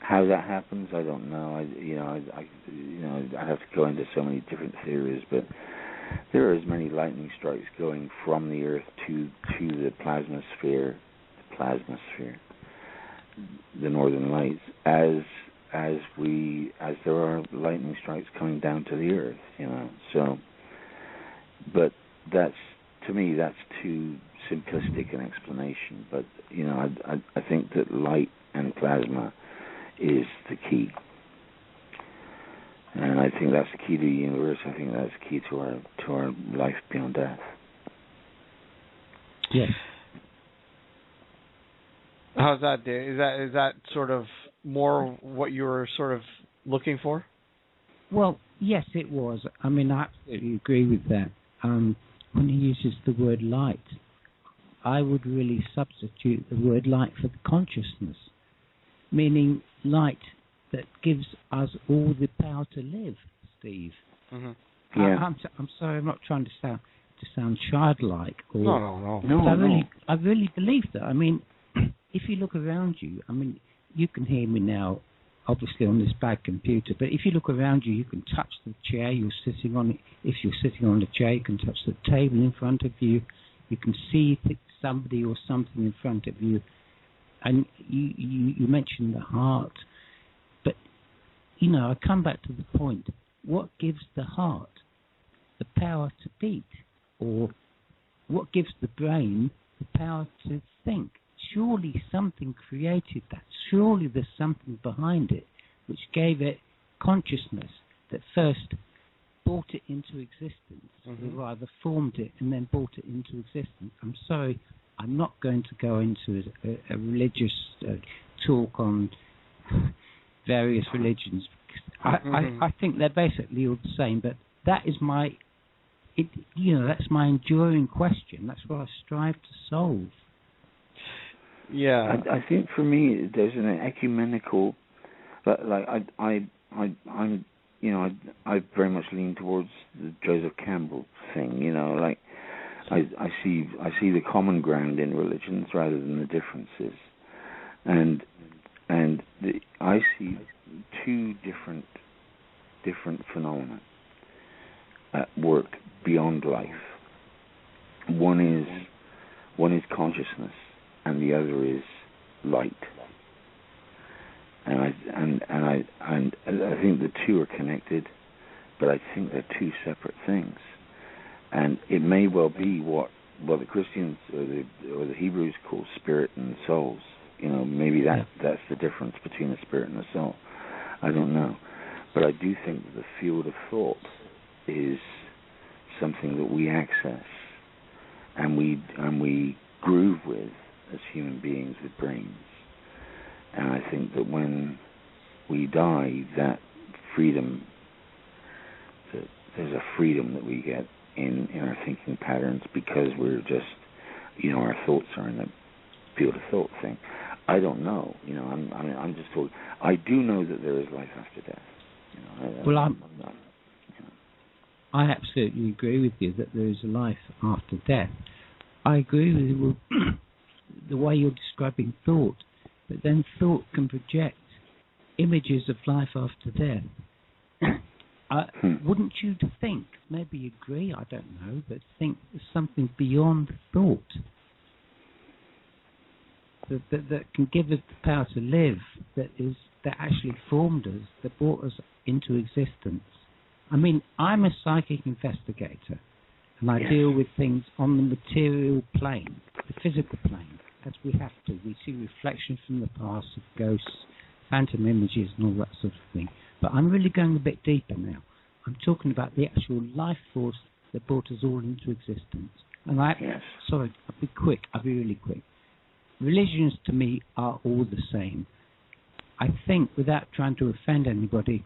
how that happens, I don't know. I have to go into so many different theories, but there are as many lightning strikes going from the Earth to the plasmasphere, the northern lights, as there are lightning strikes coming down to the Earth, you know. So, but that's, to me, that's too simplistic an explanation. But, you know, I think that light and plasma is the key, and I think that's the key to the universe. I think that's the key to our life beyond death. Yes. How's that, Dave? Is that sort of more what you were sort of looking for? Well, yes, it was. I mean, I absolutely agree with that. When he uses the word light, I would really substitute the word light for the consciousness, meaning light that gives us all the power to live, Steve. Mm-hmm. Yeah. I'm sorry, I'm not trying to sound childlike. Or, No. I really believe that. I mean, if you look around you, I mean, you can hear me now, obviously on this bad computer, but if you look around you, you can touch the chair you're sitting on. If you're sitting on the chair, you can touch the table in front of you. You can see somebody or something in front of you. And you mentioned the heart, but, you know, I come back to the point. What gives the heart the power to beat? Or what gives the brain the power to think? Surely something created that. Surely there's something behind it which gave it consciousness that first brought it into existence, or rather formed it and then brought it into existence. I'm sorry, I'm not going to go into a religious talk on various religions. I think they're basically all the same, but that is that's my enduring question. That's what I strive to solve. Yeah, I think for me there's an ecumenical, like I'm, you know, I very much lean towards the Joseph Campbell thing. You know, like I see the common ground in religions rather than the differences, and I see two different phenomena at work beyond life. One is consciousness, and the other is light. And I think the two are connected, but I think they're two separate things. And it may well be what the Christians or the Hebrews call spirit and souls. You know, maybe that's the difference between a spirit and a soul. I don't know, but I do think that the field of thought is something that we access and we groove with as human beings with brains. And I think that when we die, that freedom, there's a freedom that we get in our thinking patterns, because we're just, you know, our thoughts are in the field of thought thing. I don't know, you know. I'm just told. I do know that there is life after death. You know, I absolutely agree with you that there is a life after death. I agree with you the way you're describing thought, but then thought can project images of life after death. Wouldn't you think, maybe agree, I don't know, but think there's something beyond thought that can give us the power to live, that actually formed us, that brought us into existence? I mean, I'm a psychic investigator, and I deal with things on the material plane, the physical plane, as we have to. We see reflections from the past of ghosts, phantom images, and all that sort of thing. But I'm really going a bit deeper now. I'm talking about the actual life force that brought us all into existence. And sorry, I'll be quick. I'll be really quick. Religions to me are all the same. I think, without trying to offend anybody,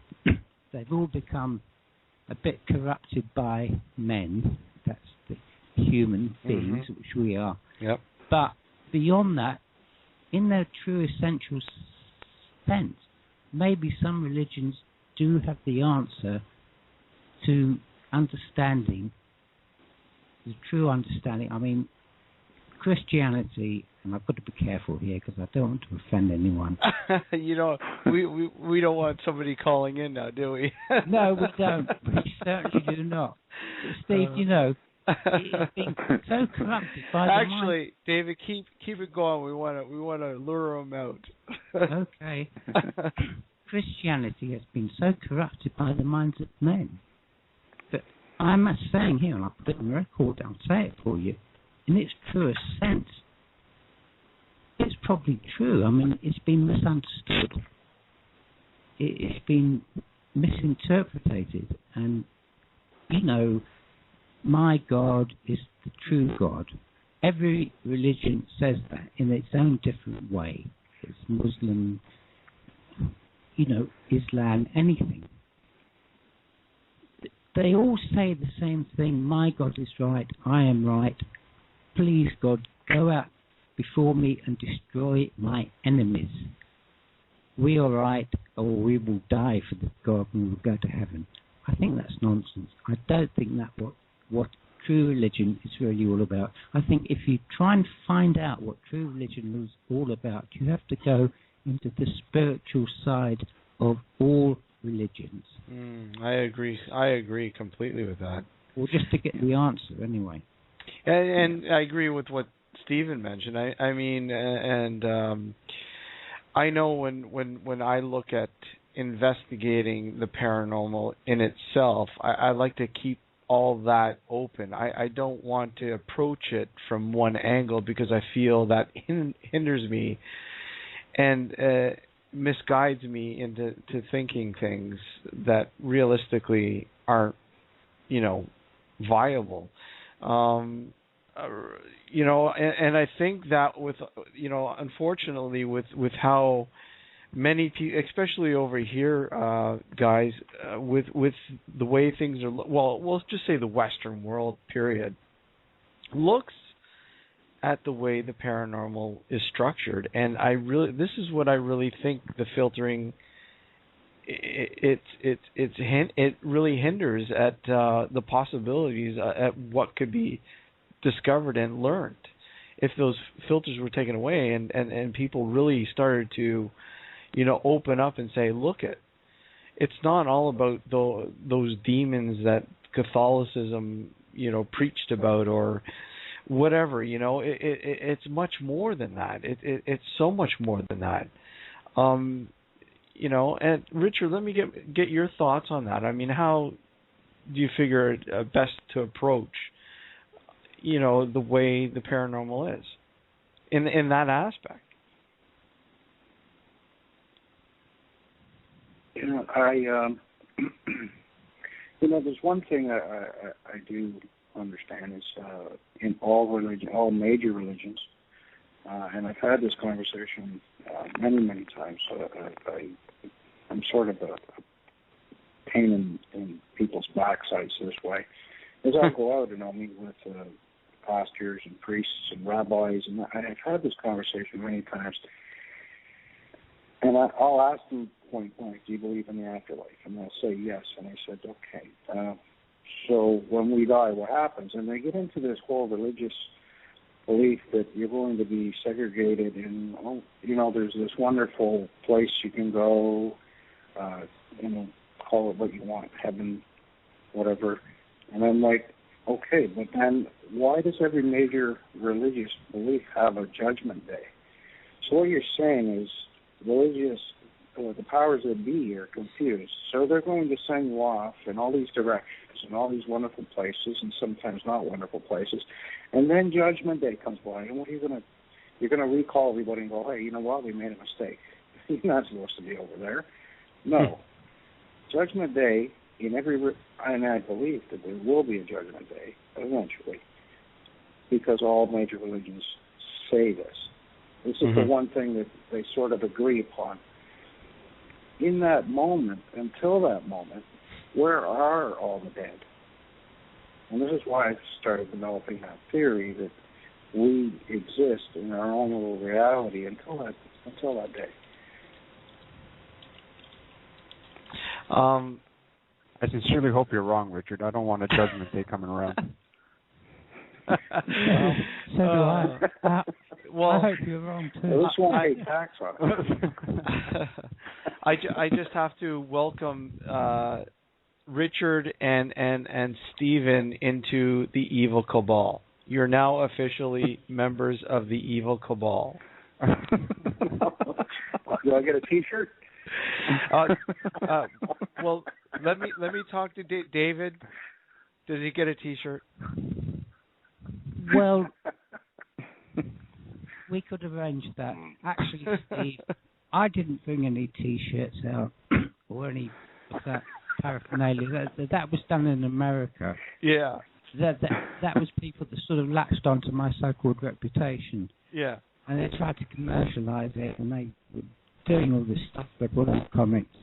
they've all become a bit corrupted by men. That's the human beings, which we are. Yep. But beyond that, in their true essential sense. Maybe some religions do have the answer to understanding, the true understanding. I mean, Christianity, and I've got to be careful here because I don't want to offend anyone. You know, we don't want somebody calling in now, do we? No, we don't. We certainly do not. Steve, you know, it's been so corrupted by the mind. David, keep it going. We want to lure them out. Okay. Christianity has been so corrupted by the minds of men. But I'm saying here, and I'll put it on record, I'll say it for you, in its truest sense, it's probably true. I mean, it's been misunderstood. It's been misinterpreted. And, you know, my God is the true God. Every religion says that in its own different way. It's Muslim, you know, Islam, anything. They all say the same thing. My God is right. I am right. Please, God, go out before me and destroy my enemies. We are right, or we will die for the God and we will go to heaven. I think that's nonsense. I don't think that's what true religion is really all about. I think if you try and find out what true religion is all about, you have to go into the spiritual side of all religions. I agree completely with that. Well, just to get the answer, anyway. And I agree with what Steven mentioned. I mean, I know when I look at investigating the paranormal in itself, I like to keep all that open. I don't want to approach it from one angle because I feel that hinders me and misguides me into thinking things that realistically aren't, you know, viable. You know, and I think that with, you know, unfortunately with how many people, especially over here, guys, with the way things are, well, we'll just say the Western world, period, looks at the way the paranormal is structured, and this is what I really think the filtering, it really hinders at the possibilities at what could be discovered and learned. If those filters were taken away and people really started to, you know, open up and say, look, it's not all about those demons that Catholicism, you know, preached about or whatever, you know, it's much more than that. It's so much more than that. You know, and Richard, let me get your thoughts on that. I mean, how do you figure best to approach, you know, the way the paranormal is in that aspect? You know, you know, there's one thing I do understand is in all major religions, and I've had this conversation many times. So I'm sort of a pain in people's backsides this way. As I go out and I'll meet with pastors and priests and rabbis, and I've had this conversation many times, and I'll ask them point blank, do you believe in the afterlife? And they'll say yes. And I said, okay. So when we die, what happens? And they get into this whole religious belief that you're going to be segregated and, you know, there's this wonderful place you can go, you know, call it what you want, heaven, whatever. And I'm like, okay, but then why does every major religious belief have a judgment day? So what you're saying is the powers that be are confused. So they're going to send you off in all these directions and all these wonderful places and sometimes not wonderful places. And then Judgment Day comes by, and what are you going to, you're going to recall everybody and go, hey, you know what, we made a mistake. You're not supposed to be over there. No. Judgment Day, and I believe that there will be a Judgment Day eventually, because all major religions say this. This is the one thing that they sort of agree upon. In that moment, until that moment, where are all the dead? And this is why I started developing that theory that we exist in our own little reality until that day. I sincerely hope you're wrong, Richard. I don't want a judgment day coming around. So do I. Well, I hope you're wrong too. Well, this won't pay tax on it. I just have to welcome Richard and Steven into the Evil Cabal. You're now officially members of the Evil Cabal. Do I get a T-shirt? Well, let me talk to David. Does he get a T-shirt? Well, we could arrange that. Actually, Steve, I didn't bring any T-shirts out or any of that paraphernalia. That was done in America. Yeah. That was people that sort of latched onto my so-called reputation. Yeah. And they tried to commercialize it, and they were doing all this stuff. They brought out comics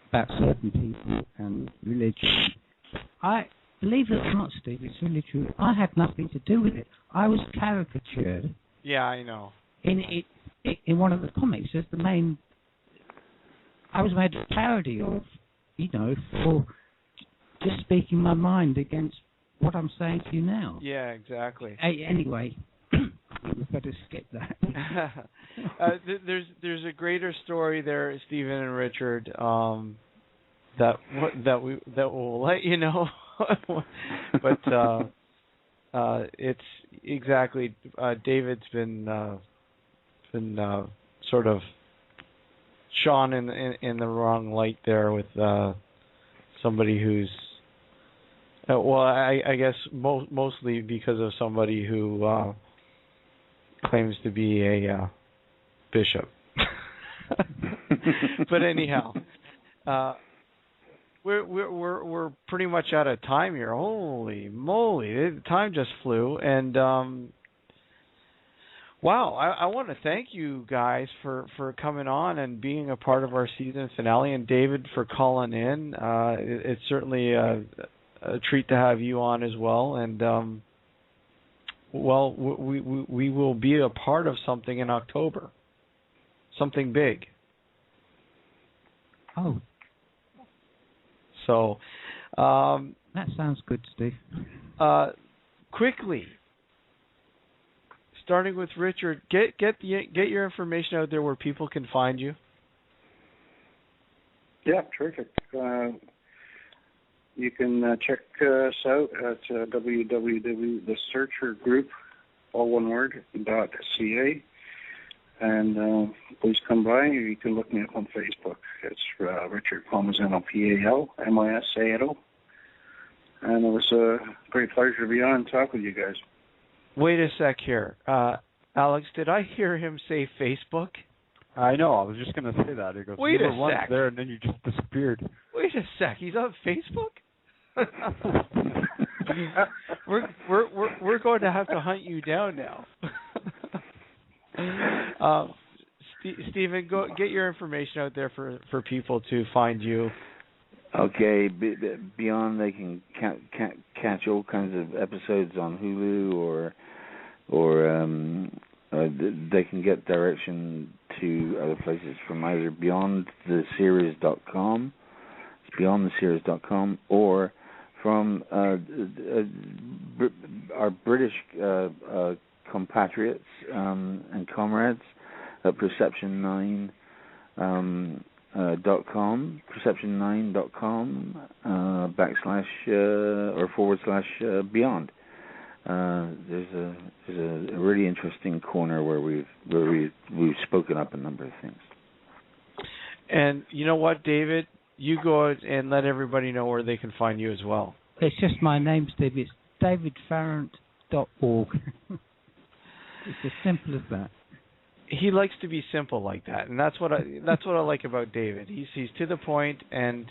about certain people and religion. Believe it or not, Steve, it's really true. I had nothing to do with it. I was caricatured. Yeah, I know. In one of the comics as the main. I was made a parody of, for just speaking my mind against what I'm saying to you now. Yeah, exactly. Anyway, we better skip that. There's a greater story there, Stephen and Richard. That will let you know. But it's exactly David's been sort of shone in the wrong light there with somebody who's I guess mostly because of somebody who claims to be a bishop. But anyhow, we're pretty much out of time here. Holy moly, the time just flew. And wow, I want to thank you guys for coming on and being a part of our season finale, and David for calling in. It's certainly a treat to have you on as well. And well, we will be a part of something in October, something big. Oh. So, that sounds good, Steve. Quickly, starting with Richard, get your information out there where people can find you. Yeah, terrific. You can check us out at www.thesearchergroup, all one word, .ca. And please come by. You can look me up on Facebook. It's Richard Palmisano, Palmisano. And it was a great pleasure to be on and talk with you guys. Wait a sec here. Alex, did I hear him say Facebook? I know. I was just going to say that. He goes, wait you a were once sec. there, and then you just disappeared. Wait a sec. He's on Facebook? we're going to have to hunt you down now. Stephen, go get your information out there for people to find you. Okay, beyond they can catch all kinds of episodes on Hulu, or they can get direction to other places from either beyondtheseries.com, it's beyondtheseries.com, or from our British compatriots and comrades at perception9.com, perception9.com / beyond. There's a really interesting corner where we've spoken up a number of things. And you know what, David? You go out and let everybody know where they can find you as well. It's just my name, Steve. It's davidfarrant.org. It's as simple as that. He likes to be simple like that, and that's what I like about David. He's to the point, and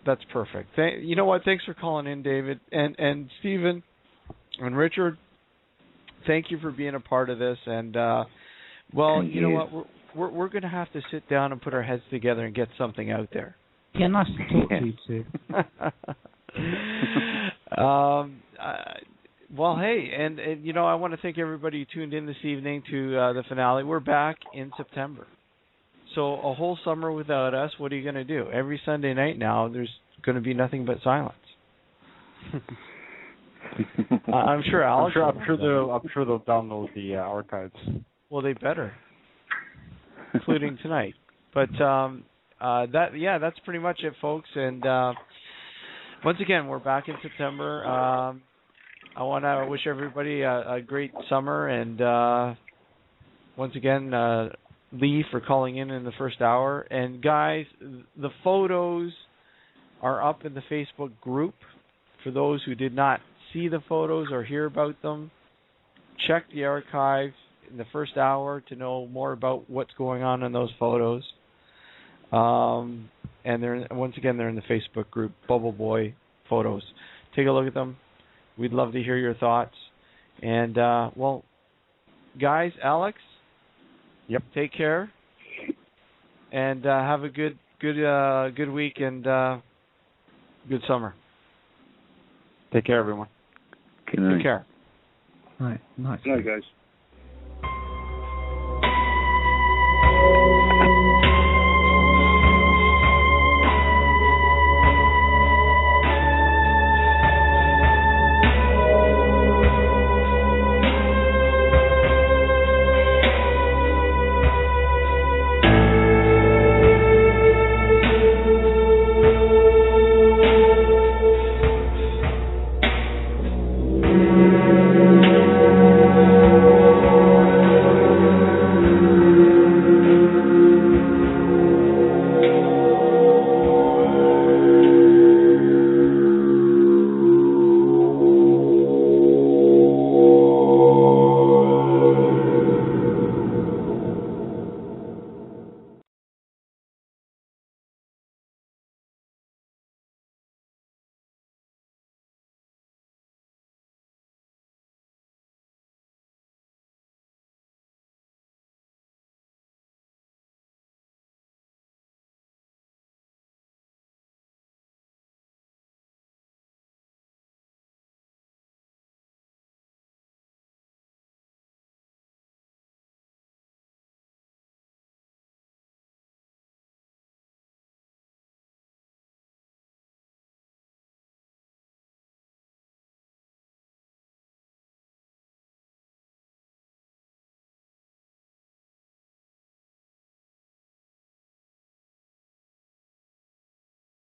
that's perfect. You know what? Thanks for calling in, David, and Stephen, and Richard. Thank you for being a part of this. And well, you know what? We're going to have to sit down and put our heads together and get something out there. Yeah, nice to talk to you too. Well, hey, and you know, I want to thank everybody who tuned in this evening to the finale. We're back in September. So a whole summer without us, what are you going to do? Every Sunday night now, there's going to be nothing but silence. I'm sure Alex. I'm sure they'll download the archives. Well, they better, including tonight. But that's pretty much it, folks. And once again, we're back in September. I want to wish everybody a great summer, and once again, Lee for calling in the first hour. And guys, the photos are up in the Facebook group. For those who did not see the photos or hear about them, check the archive in the first hour to know more about what's going on in those photos. And they're in the Facebook group, Bubble Boy Photos. Take a look at them. We'd love to hear your thoughts. And guys, Alex. Yep. Take care. And have a good week and good summer. Take care, everyone. Good night. Take care. Right. Nice. Good night, guys.